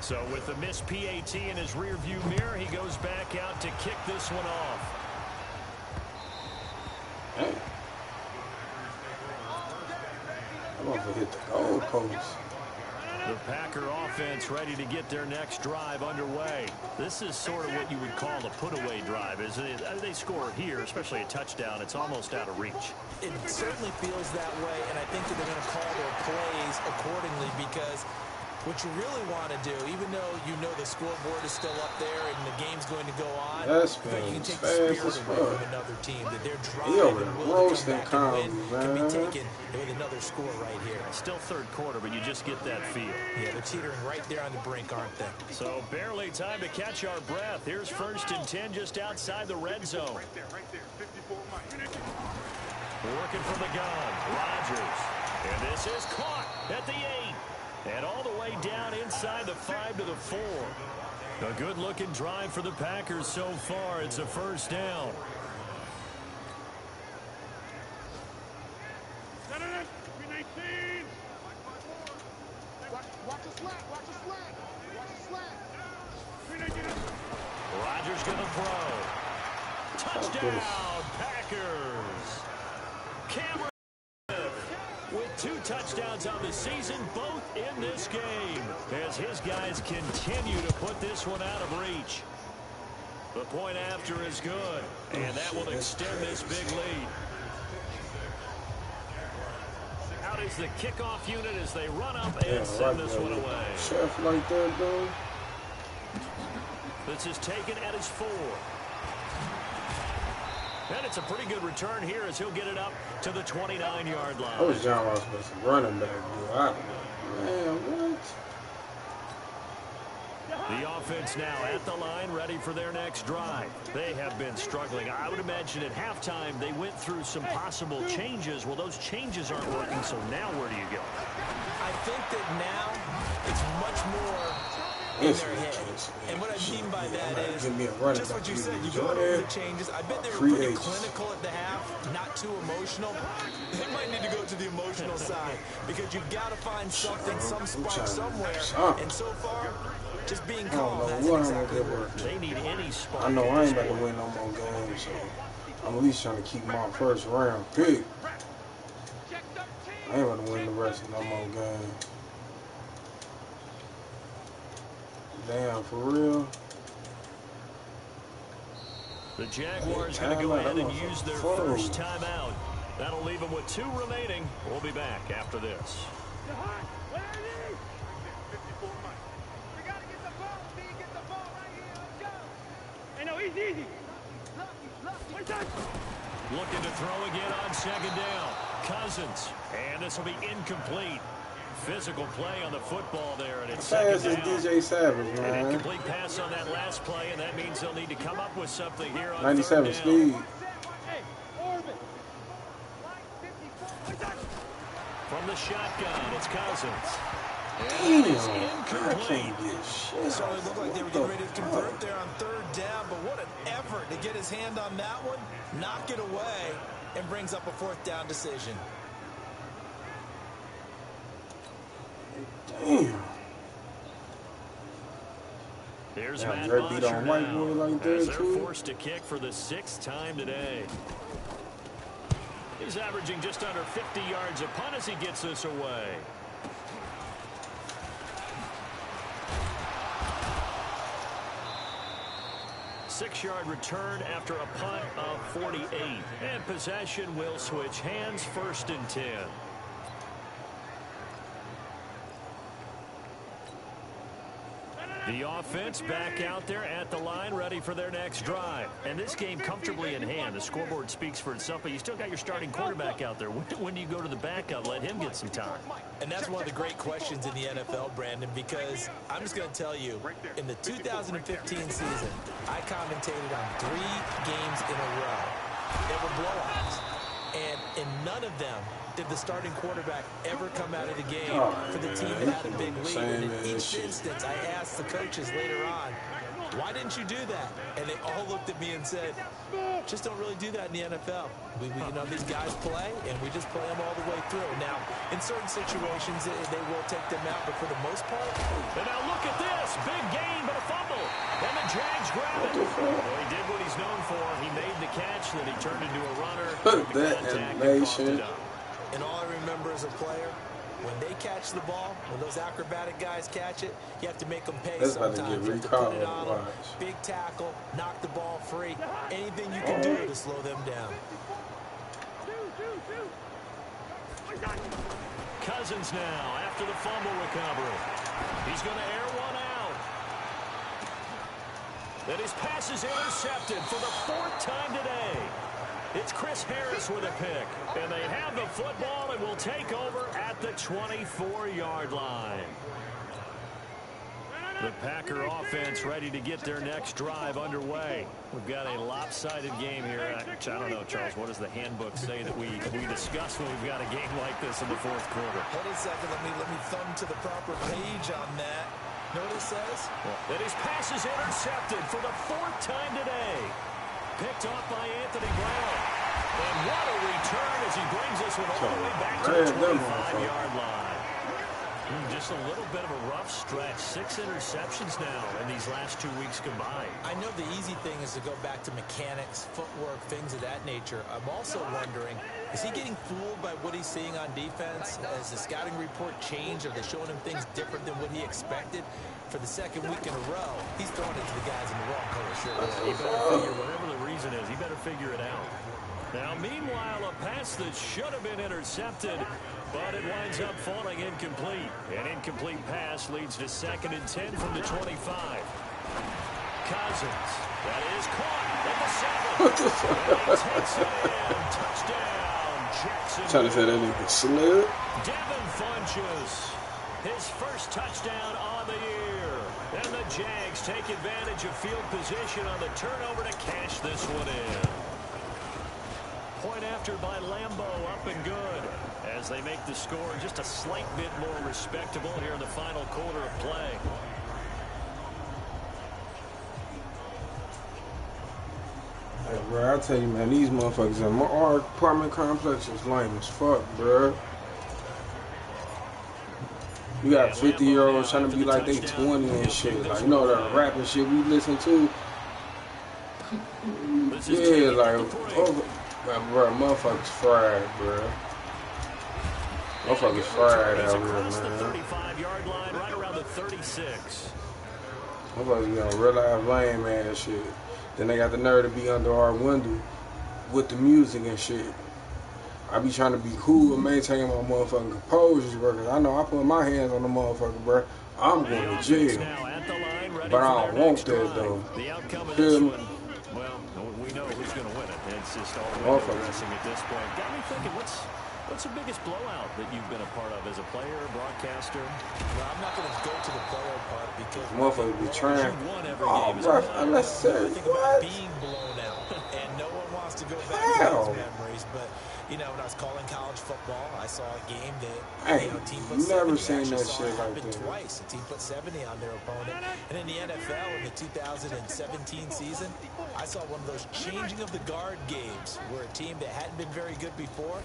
So with the missed PAT in his rearview mirror, he goes back out to kick this one off. Hey. motherfucker hit the goal post. The Packer offense ready to get their next drive underway. This is sort of what you would call a put-away drive, isn't it? They score here, especially a touchdown. It's almost out of reach. It certainly feels that way, and I think that they're going to call their plays accordingly because what you really want to do, even though you know the scoreboard is still up there and the game's going to go on, you can take the spirit away from another team. That their drive and will to come back and win can be taken with another score right here. Still third quarter, but you just get that feel. Yeah, they're teetering right there on the brink, aren't they? So barely time to catch our breath. Here's 1st and 10 just outside the red zone. Right there. 54 Mike. Working from the gun, Rodgers. And this is caught at the 8. And all the way down inside the 5 to the 4. A good-looking drive for the Packers so far. It's a 1st down. Rodgers going to throw. Touchdown, Packers. Cameron with 2 touchdowns on the season, both in this game, as his guys continue to put this one out of reach. The point after is good, and that will extend this big lead. Out is the kickoff unit as they run up and send this one away. Chef like that, though. This is taken at his 4. And it's a pretty good return here as he'll get it up to the 29-yard line. I was John Ross running back, boy. Man, what? The offense now at the line, ready for their next drive. They have been struggling. I would imagine at halftime they went through some possible changes. Well, those changes aren't working, so now where do you go? I think that now it's much more in their head. And what I mean by that is just what you said. You go over the changes. I bet they were pretty clinical at the half, not too emotional. They might need to go to the emotional side because you've got to find something, some spark somewhere. And so far, just being calm hasn't exactly worked. They need any spark. I know I ain't about to win no more games, so I'm at least trying to keep my 1st round pick. I ain't about to win the rest of no more games. Damn, for real? The Jaguars going to go ahead and use their 1st timeout. That'll leave them with 2 remaining. We'll be back after this. Easy. Looking to throw again on 2nd down. Cousins. And this will be incomplete. Physical play on the football there, and it's 2nd down. DJ Savage, man. An incomplete pass on that last play, and that means they'll need to come up with something here on 97 3rd down. speed. From the shotgun, it's Cousins. Damn, I can't get shit. So it looked like they were getting ready to convert there on 3rd down, but what an effort to get his hand on that one, knock it away, and brings up a 4th down decision. Damn. Here's Matt Bosher beat on white boy like that, as they're too. forced to kick for the 6th time today. He's averaging just under 50 yards a punt as he gets this away. Six-yard return after a punt of 48. And possession will switch hands, 1st and 10. The offense back out there at the line, ready for their next drive. And this game comfortably in hand. The scoreboard speaks for itself, but you still got your starting quarterback out there. When do you go to the backup, let him get some time? And that's one of the great questions in the NFL, Brandon, because I'm just going to tell you, in the 2015 season, I commentated on 3 games in a row. They were blowouts. And in none of them did the starting quarterback ever come out of the game for the team that had a big lead. And in each instance, I asked the coaches later on, why didn't you do that? And they all looked at me and said, just don't really do that in the NFL. We you know, these guys play, and we just play them all the way through. Now, in certain situations, they will take them out, but for the most part. And now look at this. Big gain, but a fumble. And the Jags grab it. Well, he did what he's known for. He made the catch, then he turned into a runner. That animation. And all I remember as a player when they catch the ball, when those acrobatic guys catch it, you have to make them pay That's sometimes. about to get You have to put it on them, watch. big tackle, knock the ball free. Anything you can do to slow them down. Cousins now after the fumble recovery. He's going to air one out. Then his pass is intercepted for the 4th time today. It's Chris Harris with a pick. And they have the football and will take over at the 24-yard line. The Packer offense ready to get their next drive underway. We've got a lopsided game here. I don't know, Charles, what does the handbook say that we discuss when we've got a game like this in the 4th quarter? Hold on a second. Let me thumb to the proper page on that. Know what it says? That his pass is intercepted for the 4th time today. Picked off by Anthony Brown. And what a return as he brings this one all the way back to the 25-yard line. Just a little bit of a rough stretch. 6 interceptions now in these last 2 weeks combined. I know the easy thing is to go back to mechanics, footwork, things of that nature. I'm also wondering, is he getting fooled by what he's seeing on defense? Has the scouting report changed? Are they showing him things different than what he expected? For the 2nd week in a row, he's throwing it to the guys in the wrong color shirts. He better figure, whatever the reason is, he better figure it out. Now, meanwhile, a pass that should have been intercepted, but it winds up falling incomplete. An incomplete pass leads to 2nd and 10 from the 25. Cousins, that is caught at the 7. And he takes it in. Touchdown, Jackson. Trying to say that nigga slid. Devin Funchess, his first touchdown on the year. And the Jags take advantage of field position on the turnover to cash this one in. Point after by Lambeau, up and good, as they make the score just a slight bit more respectable here in the final quarter of play. Hey, bro, I tell you, man, these motherfuckers in our apartment complex is lame as fuck, bro. You got 50-year-olds trying to be like they 20 and shit. Like, you know, the rap and shit we listen to. Yeah, like, bro, motherfuckers fried, bro. Motherfuckers fried out here, man. The 35-yard line, right around the 36. Motherfuckers be on real life lame ass shit. Then they got the nerve to be under our window with the music and shit. I be trying to be cool and maintain my motherfucking composure, bro, because I know I put my hands on the motherfucker, bro. I'm going to jail. But I don't want that, though. The outcome of this one, well, we know who's going to win it. It's just all interesting at this point. Got me thinking, what's the biggest blowout that you've been a part of as a player, broadcaster? Well, I'm not going to go to the player part because motherfuckers be trying. Oh, bro, unnecessary. What? Being blown out, and no one wants to go back to those memories. But you know, when I was calling college football, I saw a game that Hey, a team put 70. never seen that saw shit it like happen that. twice. A team put 70 on their opponent, and in the NFL in the 2017 season, I saw one of those changing of the guard games where a team that hadn't been very good before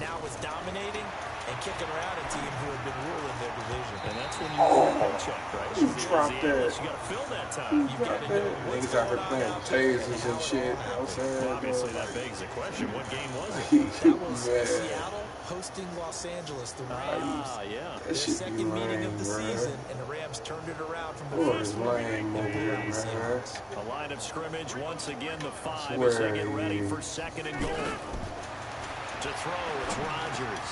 now was dominating and kicking around a team who had been ruling their division. And that's when you get a check, right? You dropped that. You got to fill that time. You've got to know what's Niggas out here going on playing out there. tasers and shit. Well, obviously, that begs the question, what game was it? That was Man. Seattle hosting Los Angeles, the Rams. Yeah. That Their shit be second meeting of the lame, bro. season, and the Rams turned it around from the Boy, first it's one. lame over here, man. A line of scrimmage, once again the 5 as they get ready for 2nd and goal. To throw, it's Rodgers.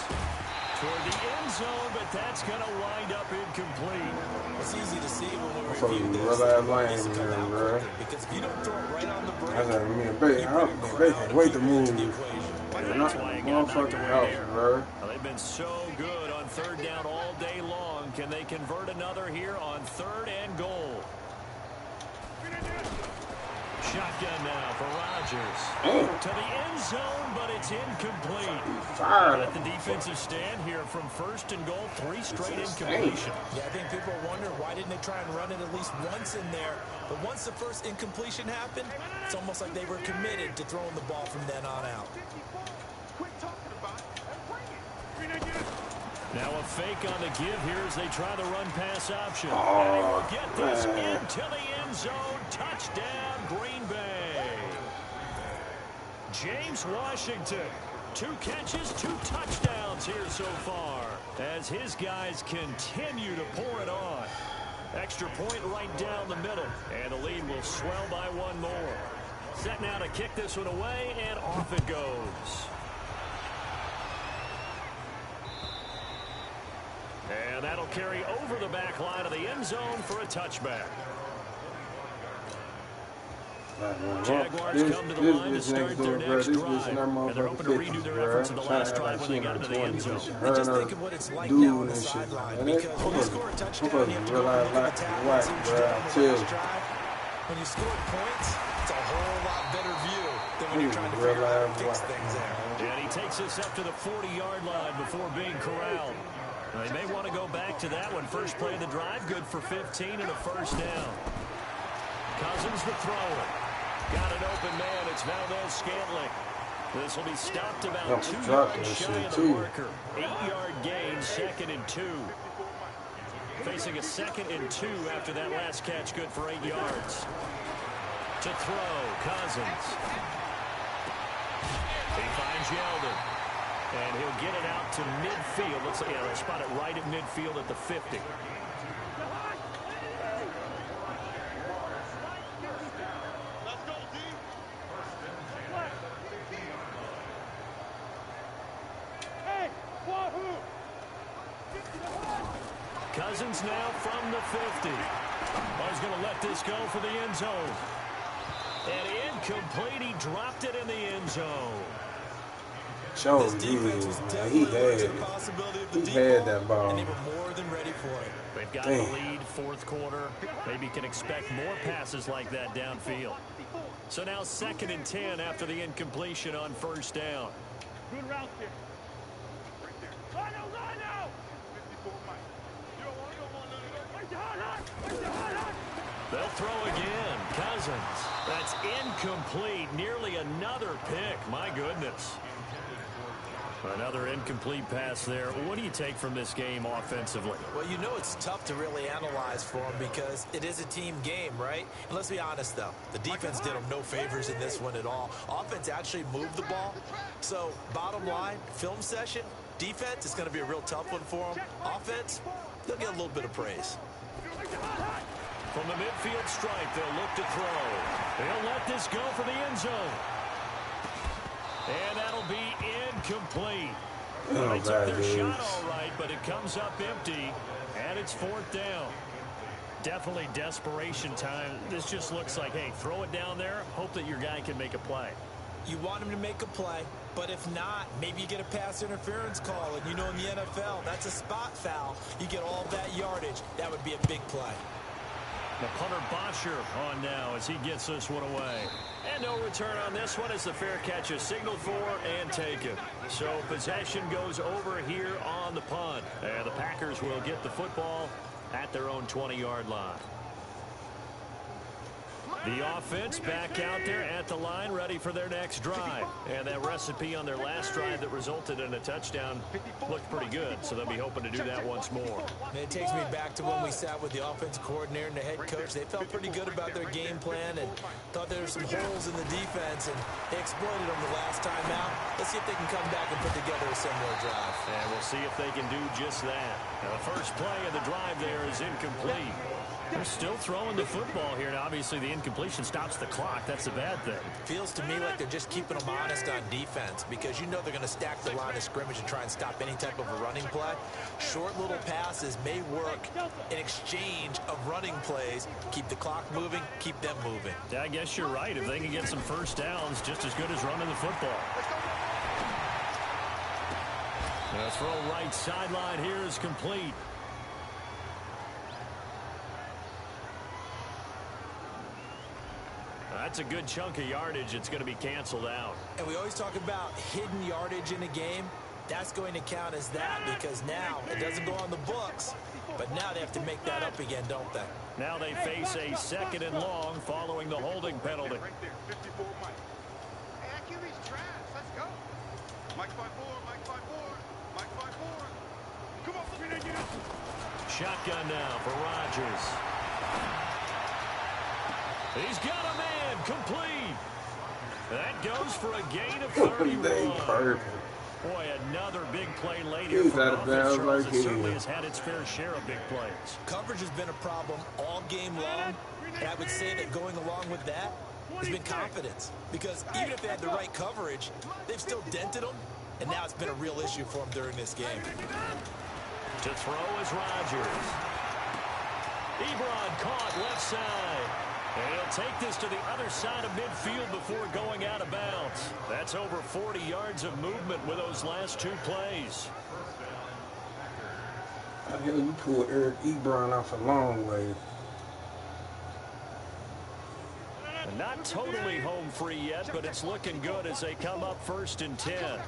Toward the end zone, but that's going to wind up incomplete. It's easy to see when we Fucking review real this. ass It lame, needs to come man, out bro. quicker, because if you don't throw it right on the break, I said, me and you Bay, bring Bay a can't wait to crowd of move. people into the equation. They're That's not why it got knocked motherfucking away out, there. bro. Well, they've been so good on 3rd down all day long. Can they convert another here on 3rd and goal? Shotgun now for Rodgers. To the end zone, but it's incomplete. Fired. At the defensive stand here from 1st and goal, 3 straight incompletion. Yeah, I think people wonder why didn't they try and run it at least once in there. But once the first incompletion happened, it's almost like they were committed to throwing the ball from then on out. Now a fake on the give here as they try the run-pass option. Oh, and he will get this man. into the end zone. Touchdown, Green Bay. James Washington 2 catches, 2 touchdowns here so far as his guys continue to pour it on. Extra point right down the middle, and the lead will swell by 1 more. Set now to kick this one away, and off it goes. And that'll carry over the back line of the end zone for a touchback. Jaguars come to the line to start their next drive, and they're hoping to redo their efforts in the last drive when they got into the end zone. And just think of what it's like now on the sideline, because when you score a touchdown, you have to go look at the tackles each drive. When you score points, it's a whole lot better view than when you're trying to figure out how to fix things there. And he takes us up to the 40-yard line before being corralled. They may want to go back to that one. First play of the drive, good for 15 and a first down. Cousins the thrower. Got an open man. It's Valdez-Scantling. This will be stopped about 2 yards shy of the marker. 8-yard gain, 2nd and 2. Facing a 2nd and 2 after that last catch, good for 8 yards. To throw, Cousins. He finds Yeldon. And he'll get it out to midfield. Let's spot it right at midfield at the 50. Cousins now from the 50. He's going to let this go for the end zone. And incomplete. He dropped it in the end zone. This defense was definitely alert to the possibility of the deep that ball. And they were more than ready for it. They've got the lead, 4th quarter. Maybe can expect more passes like that downfield. So now 2nd and 10 after the incompletion on first down. Good route there. Right now. They'll throw again. Cousins. That's incomplete. Nearly another pick. My goodness. Another incomplete pass there. What do you take from this game offensively? Well, you know it's tough to really analyze for them because it is a team game, right? And let's be honest, though. The defense did them no favors in this one at all. Offense actually moved the ball. So, bottom line, film session, defense is going to be a real tough one for them. Offense, they'll get a little bit of praise. From the midfield stripe, they'll look to throw. They'll let this go for the end zone. And that'll be incomplete. They took their shot all right, but it comes up empty, and it's 4th down. Definitely desperation time. This just looks like, hey, throw it down there, hope that your guy can make a play. You want him to make a play, but if not, maybe you get a pass interference call. And you know in the NFL, that's a spot foul. You get all that yardage. That would be a big play. The punter Bosher on now as he gets this one away. And no return on this one as the fair catch is signaled for and taken. So possession goes over here on the punt. And the Packers will get the football at their own 20-yard line. The offense back out there at the line, ready for their next drive. And that recipe on their last drive that resulted in a touchdown looked pretty good, so they'll be hoping to do that once more. And it takes me back to when we sat with the offense coordinator and the head coach. They felt pretty good about their game plan and thought there were some holes in the defense, and they exploited them the last time out. Let's see if they can come back and put together a similar drive. And we'll see if they can do just that. Now, the first play of the drive there is incomplete. They're still throwing the football here, and obviously the incompletion stops the clock. That's a bad thing. Feels to me like they're just keeping them honest on defense because you know they're going to stack the line of scrimmage and try and stop any type of a running play. Short little passes may work in exchange of running plays. Keep the clock moving, keep them moving. Yeah, I guess you're right. If they can get some first downs, just as good as running the football. Now, throw right sideline here is complete. That's a good chunk of yardage. It's going to be canceled out. And we always talk about hidden yardage in a game. That's going to count as that because now it doesn't go on the books, but now they have to make that up again, don't they? Now they face a 2nd and long following the holding penalty. Right there, 54 Mike. Hey, that QB's trash. Let's go. Mike 5-4, Mike 5-4, Mike 5-4. Come on, let me get it. Shotgun now for Rodgers. He's got a man complete. That goes for a gain of 31. Perfect. Boy, another big play late here He's for out of bounds Charles. like It certainly here. has had its fair share of big plays. Coverage has been a problem all game long, and I would say that going along with that has been confidence. Because even if they had the right coverage, they've still dented them, and now it's been a real issue for them during this game. To throw is Rodgers. Ebron caught left side. And he'll take this to the other side of midfield before going out of bounds. That's over 40 yards of movement with those last two plays. How the hell you pull Eric Ebron off a long way? And not totally home free yet, but it's looking good as they come up 1st and 10.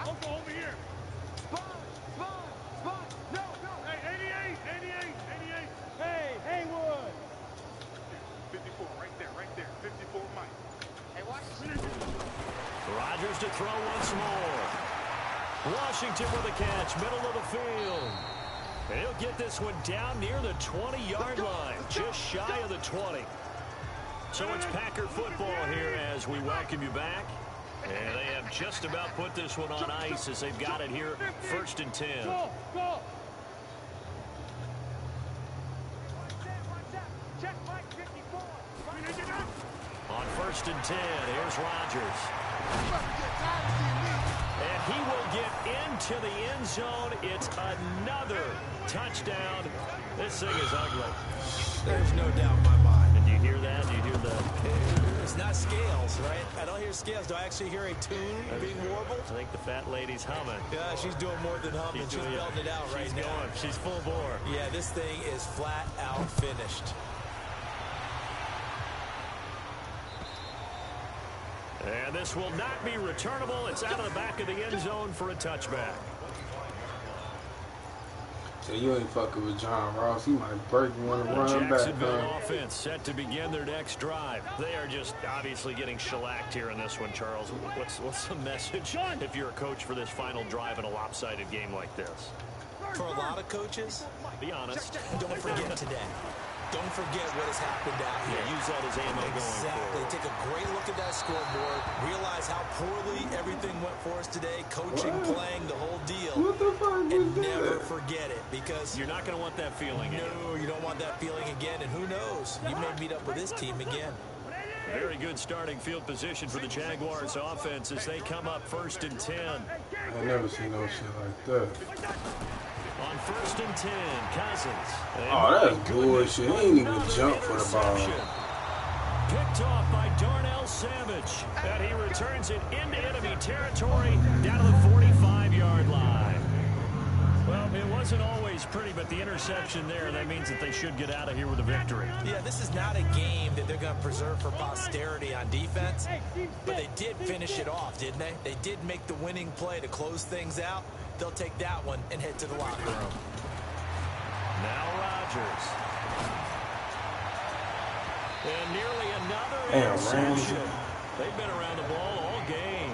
I'll go over here. Spot. No. Hey, 88. Hey, Haywood. 54, right there. 54, Mike. Hey, watch this. Rodgers to throw once more. Washington with a catch, middle of the field. And he'll get this one down near the 20-yard line, just shy of the 20. So it's Packer football here as we welcome you back. And they have just about put this one on ice as they've got it here, 1st and 10. Go. Check Mike 54. On 1st and 10, here's Rodgers. And he will get into the end zone. It's another touchdown. This thing is ugly. There's no doubt in my mind. And do you hear that? Do you hear the... It's not scales, right? I don't hear scales. Do I actually hear a tune being warbled? I think the fat lady's humming. Yeah, she's doing more than humming. She's belting it out right now. She's full bore. Yeah, this thing is flat out finished. And this will not be returnable. It's out of the back of the end zone for a touchback. So you ain't fucking with John Ross. He might break you on the run back. Jacksonville offense set to begin their next drive. They are just obviously getting shellacked here in this one, Charles. What's the message if you're a coach for this final drive in a lopsided game like this? For a lot of coaches, be honest. Don't forget today. Don't forget what has happened out here. Yeah, use that as ammo going forward. Take a great look at that scoreboard. Realize how poorly everything went for us today. Coaching, playing, the whole deal. What the fuck was And that? never forget it, because You're not going to want that feeling again. no, you don't want that feeling again. And who knows? You may meet up with this team again. Very good starting field position for the Jaguars offense as they come up 1st and 10. I never seen no shit like that. On 1st and 10, Cousins. Oh, that's bullshit. He ain't even jump for the ball. Picked off by Darnell Savage. And he returns it into enemy territory down to the 45-yard line. Well, it wasn't always pretty, but the interception there, that means that they should get out of here with a victory. Yeah, this is not a game that they're going to preserve for posterity on defense, but they did finish it off, didn't they? They did make the winning play to close things out. They'll take that one and head to the locker room. Now Rodgers. And nearly another interception. They've been around the ball all game.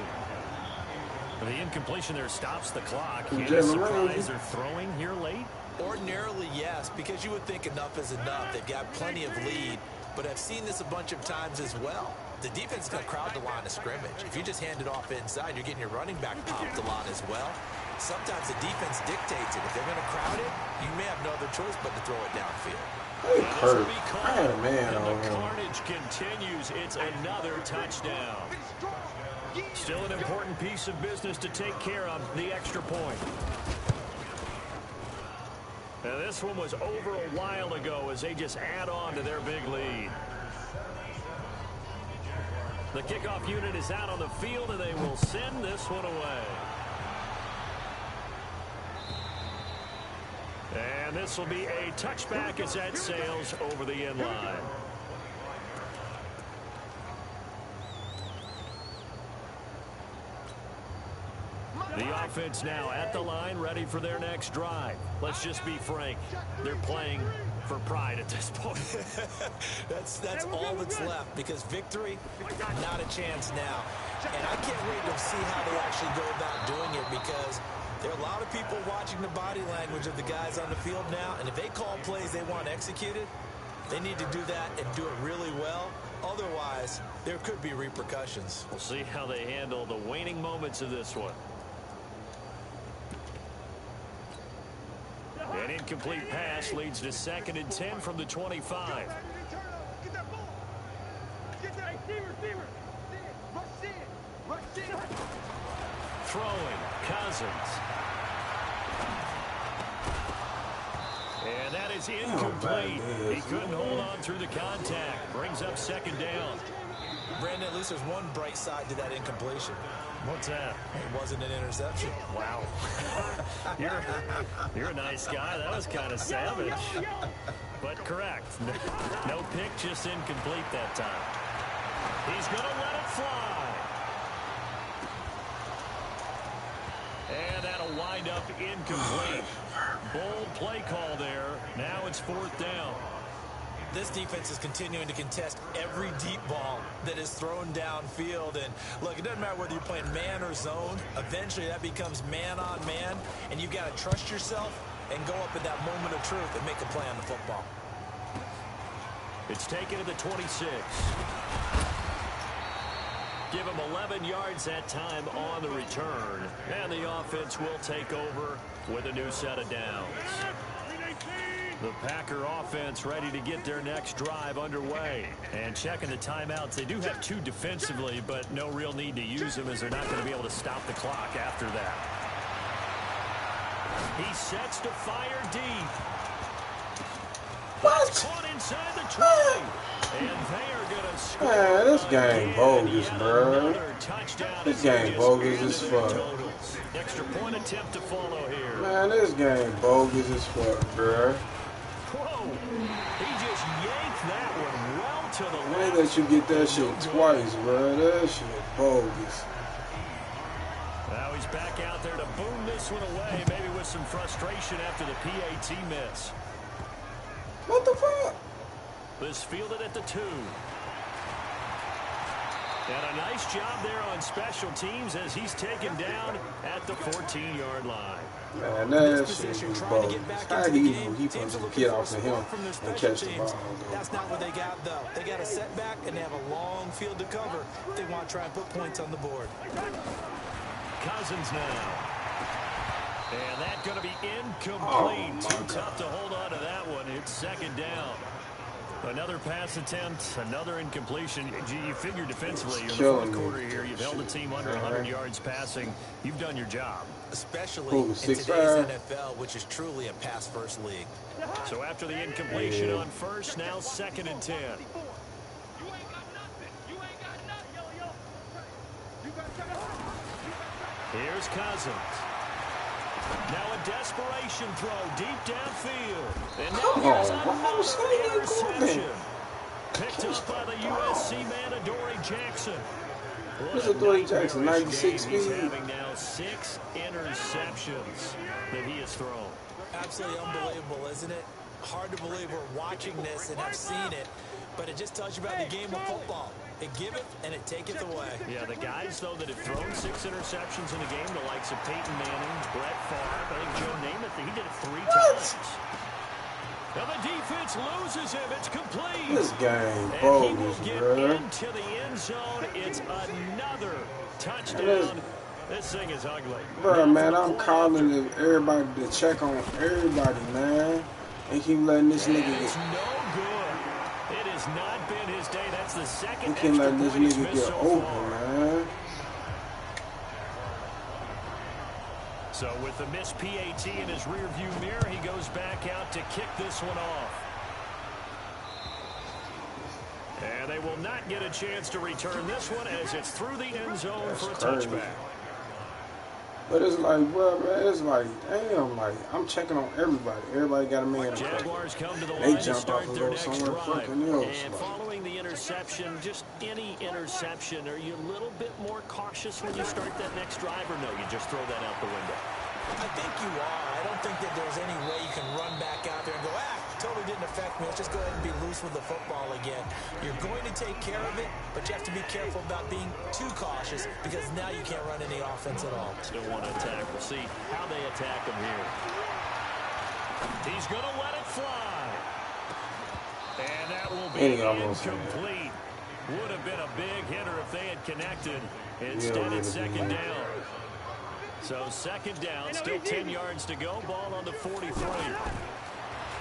The incompletion there stops the clock. Any surprise they're throwing here late? Ordinarily, yes, because you would think enough is enough. They've got plenty of lead, but I've seen this a bunch of times as well. The defense is going to crowd the line of scrimmage. If you just hand it off inside, you're getting your running back popped a lot as well. Sometimes the defense dictates it. If they're going to crowd it, you may have no other choice but to throw it downfield. Hey, Kurt, I had a man and on the him. carnage continues. It's another touchdown. Still an important piece of business to take care of, the extra point. Now this one was over a while ago as they just add on to their big lead. The kickoff unit is out on the field, and they will send this one away. And this will be a touchback as that sails over the end line. The offense now at the line, ready for their next drive. Let's just be frank. They're playing for pride at this point. That's all that's left, because victory, not a chance now. And I can't wait to see how they actually go about doing it, because there are a lot of people watching the body language of the guys on the field now, and if they call plays they want executed, they need to do that and do it really well. Otherwise, there could be repercussions. We'll see how they handle the waning moments of this one. An incomplete pass leads to 2nd and 10 from the 25. Throwing, Cousins. And that is incomplete. He couldn't hold on through the contact. Brings up 2nd down. Brandon, at least there's one bright side to that incompletion. What's that? It wasn't an interception. Wow. You're a nice guy. That was kind of savage. But correct. No pick, just incomplete that time. He's going to let it fly. And that'll wind up incomplete. Bold play call there. Now it's 4th down. This defense is continuing to contest every deep ball that is thrown downfield. And look, it doesn't matter whether you're playing man or zone. Eventually that becomes man on man. And you've got to trust yourself and go up in that moment of truth and make a play on the football. It's taken to the 26. Give him 11 yards that time on the return. And the offense will take over with a new set of downs. The Packer offense ready to get their next drive underway. And checking the timeouts. They do have 2 defensively, but no real need to use them as they're not going to be able to stop the clock after that. He sets to fire deep. What? Caught inside the 20. And they are going to score. Man, this game bogus, bro. This game bogus as fuck. Extra point attempt to follow here. Man, this game bogus as fuck, bro. Whoa. He just yanked that one well to the Man, left. let you get that shit twice, bro. That shit bogus. Now he's back out there to boom this one away, maybe with some frustration after the PAT miss. What the fuck? This fielded at the 2. And a nice job there on special teams as he's taken down at the 14-yard line. Man, that shit was bogus. How he supposed to get off of him and catch the ball? That's not what they got, though. They got a setback, and they have a long field to cover if they want to try and put points on the board. Cousins now. And that's going to be incomplete. Too tough to hold on to that one. It's 2nd down. Another pass attempt, another incompletion. You figure defensively, in the 4th quarter here, you've held the team under 100 yards passing. You've done your job. Especially in today's NFL, which is truly a pass-first league. So after the incompletion on first, now 2nd and 10. Here's Cousins. Now a desperation throw deep downfield. And now here's another interception. Picked up by the USC man, Adoree Jackson. What's Adoree Jackson, 96 speed? He's having now 6 interceptions that he has thrown. Absolutely unbelievable, isn't it? Hard to believe we're watching this and have seen it, but it just tells you about the game of football. It giveth and it taketh away. Yeah, the guys, though, that have thrown 6 interceptions in a game, the likes of Peyton Manning, Brett Favre, I think Joe Namath, he did it 3 times. Now the defense loses him. It's complete. This game and bogus, he will get bro. into the end zone. It's another touchdown. This thing is ugly. Bro, man, I'm calling everybody to check on everybody, man. And keep letting this nigga It's get... no good. It has not been his day. That's the second He can't extra let this point he's nigga missed get so open, far. man. So with the missed PAT in his rearview mirror, he goes back out to kick this one off. And they will not get a chance to return this one as it's through the end zone for a touchback. But it's like, bro, man, it's like, damn, like, I'm checking on everybody. Everybody got a man. Jaguars come to the They line to jump start off and their go next somewhere drive. fucking else. And following the interception, just any interception, are you a little bit more cautious when you start that next drive, or no, you just throw that out the window? I think you are. I don't think that there's any way you can run back out there and go, totally didn't affect me. Let's just go ahead and be loose with the football again. You're going to take care of it, but you have to be careful about being too cautious because now you can't run any offense at all. Still want to attack. We'll see how they attack him here. He's going to let it fly. And that will be incomplete. Would have been a big hitter if they had connected. Instead, it's second down. So second down, still 10 yards to go. Ball on the 43.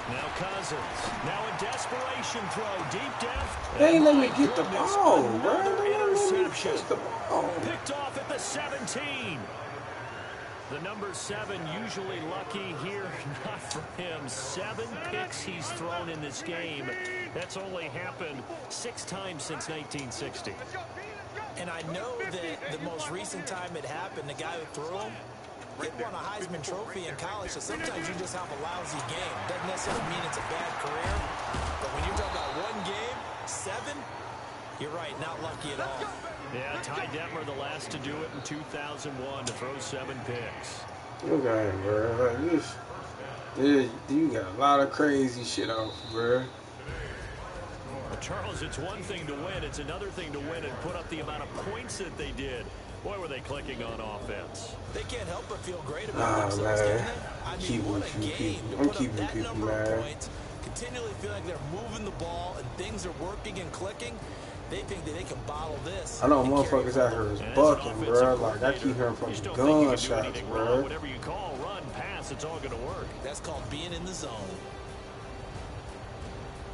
Now Cousins. Now a desperation throw. Deep depth. They ain't let me get the ball, bro. Another interception. The ball. Picked off at the 17. The number 7 usually lucky here. Not for him. 7 picks he's thrown in this game. That's only happened 6 times since 1960. And I know that the most recent time it happened, the guy who threw him, he won a Heisman Trophy in college, so sometimes you just have a lousy game. Doesn't necessarily mean it's a bad career, but when you're talking about one game, 7, you're right, not lucky at all. Yeah, Ty Detmer, the last to do it in 2001, to throw 7 picks. Look at him, bro. Like this, you got a lot of crazy shit out, bro. Charles, it's one thing to win. It's another thing to win and put up the amount of points that they did. Boy, were they clicking on offense. They can't help but feel great about themselves, can they? I mean, what a game to put up that number of points, continually feel like they're moving the ball and things are working and clicking. They think that they can bottle this. I know motherfuckers out here is bucking, bro. Like, I keep hearing from gunshots, bro. Whatever you call, run, pass, it's all going to work. That's called being in the zone.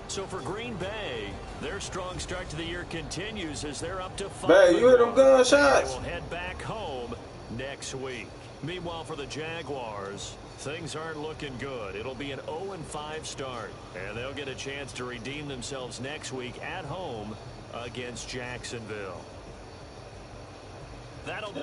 So for Green Bay, their strong start to the year continues as they're up to 5. Bay, you hear them gunshots? They will head back home next week. Meanwhile, for the Jaguars, things aren't looking good. It'll be an 0-5 start, and they'll get a chance to redeem themselves next week at home against Jacksonville. That'll